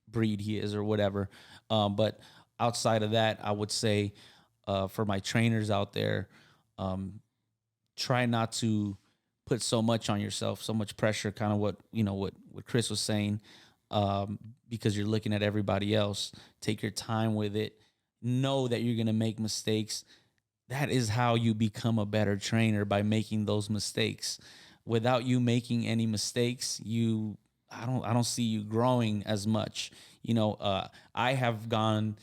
breed he is or whatever. But outside of that, I would say for my trainers out there, try not to put so much on yourself, so much pressure, kind of what Chris was saying, because you're looking at everybody else. Take your time with it. Know that you're going to make mistakes. That is how you become a better trainer, by making those mistakes. Without you making any mistakes, I don't see you growing as much. I have gone,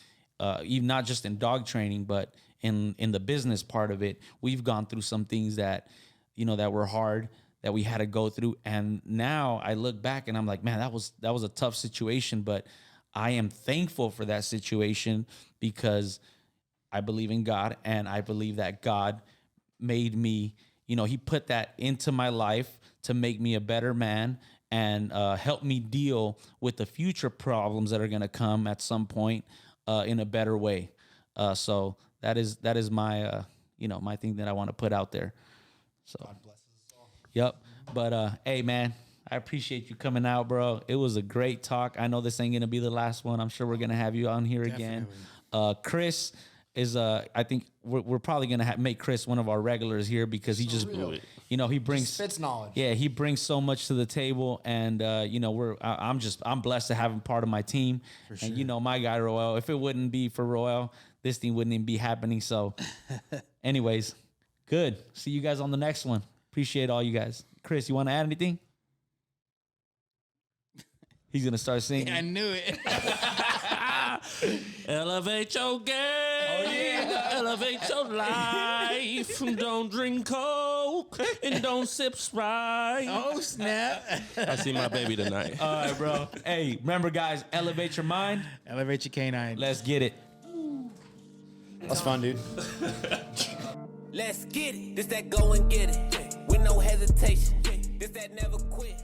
even not just in dog training, but in the business part of it, we've gone through some things that, that were hard, that we had to go through. And now I look back and I'm like, man, that was a tough situation, but I am thankful for that situation because I believe in God, and I believe that God made me, he put that into my life to make me a better man and help me deal with the future problems that are going to come at some point in a better way. So that is my, my thing that I want to put out there. So, God bless us all. Yep. But hey, man, I appreciate you coming out, bro. It was a great talk. I know this ain't going to be the last one. I'm sure we're going to have you on here again. Chris is I think we're probably gonna make Chris one of our regulars here because he just he brings spits knowledge. Yeah, he brings so much to the table, and I'm blessed to have him part of my team. And my guy Roel. If it wouldn't be for Roel, this thing wouldn't even be happening. So, anyways, good. See you guys on the next one. Appreciate all you guys. Chris, you want to add anything? He's gonna start singing. I knew it. Elevate your game. Oh, yeah. Elevate your life. Don't drink Coke and don't sip Sprite. Oh, snap. I see my baby tonight. All right, bro. Hey, remember, guys, elevate your mind. Elevate your canine. Let's get it. That's fun, dude. Let's get it. This that go and get it. With no hesitation. This that never quit.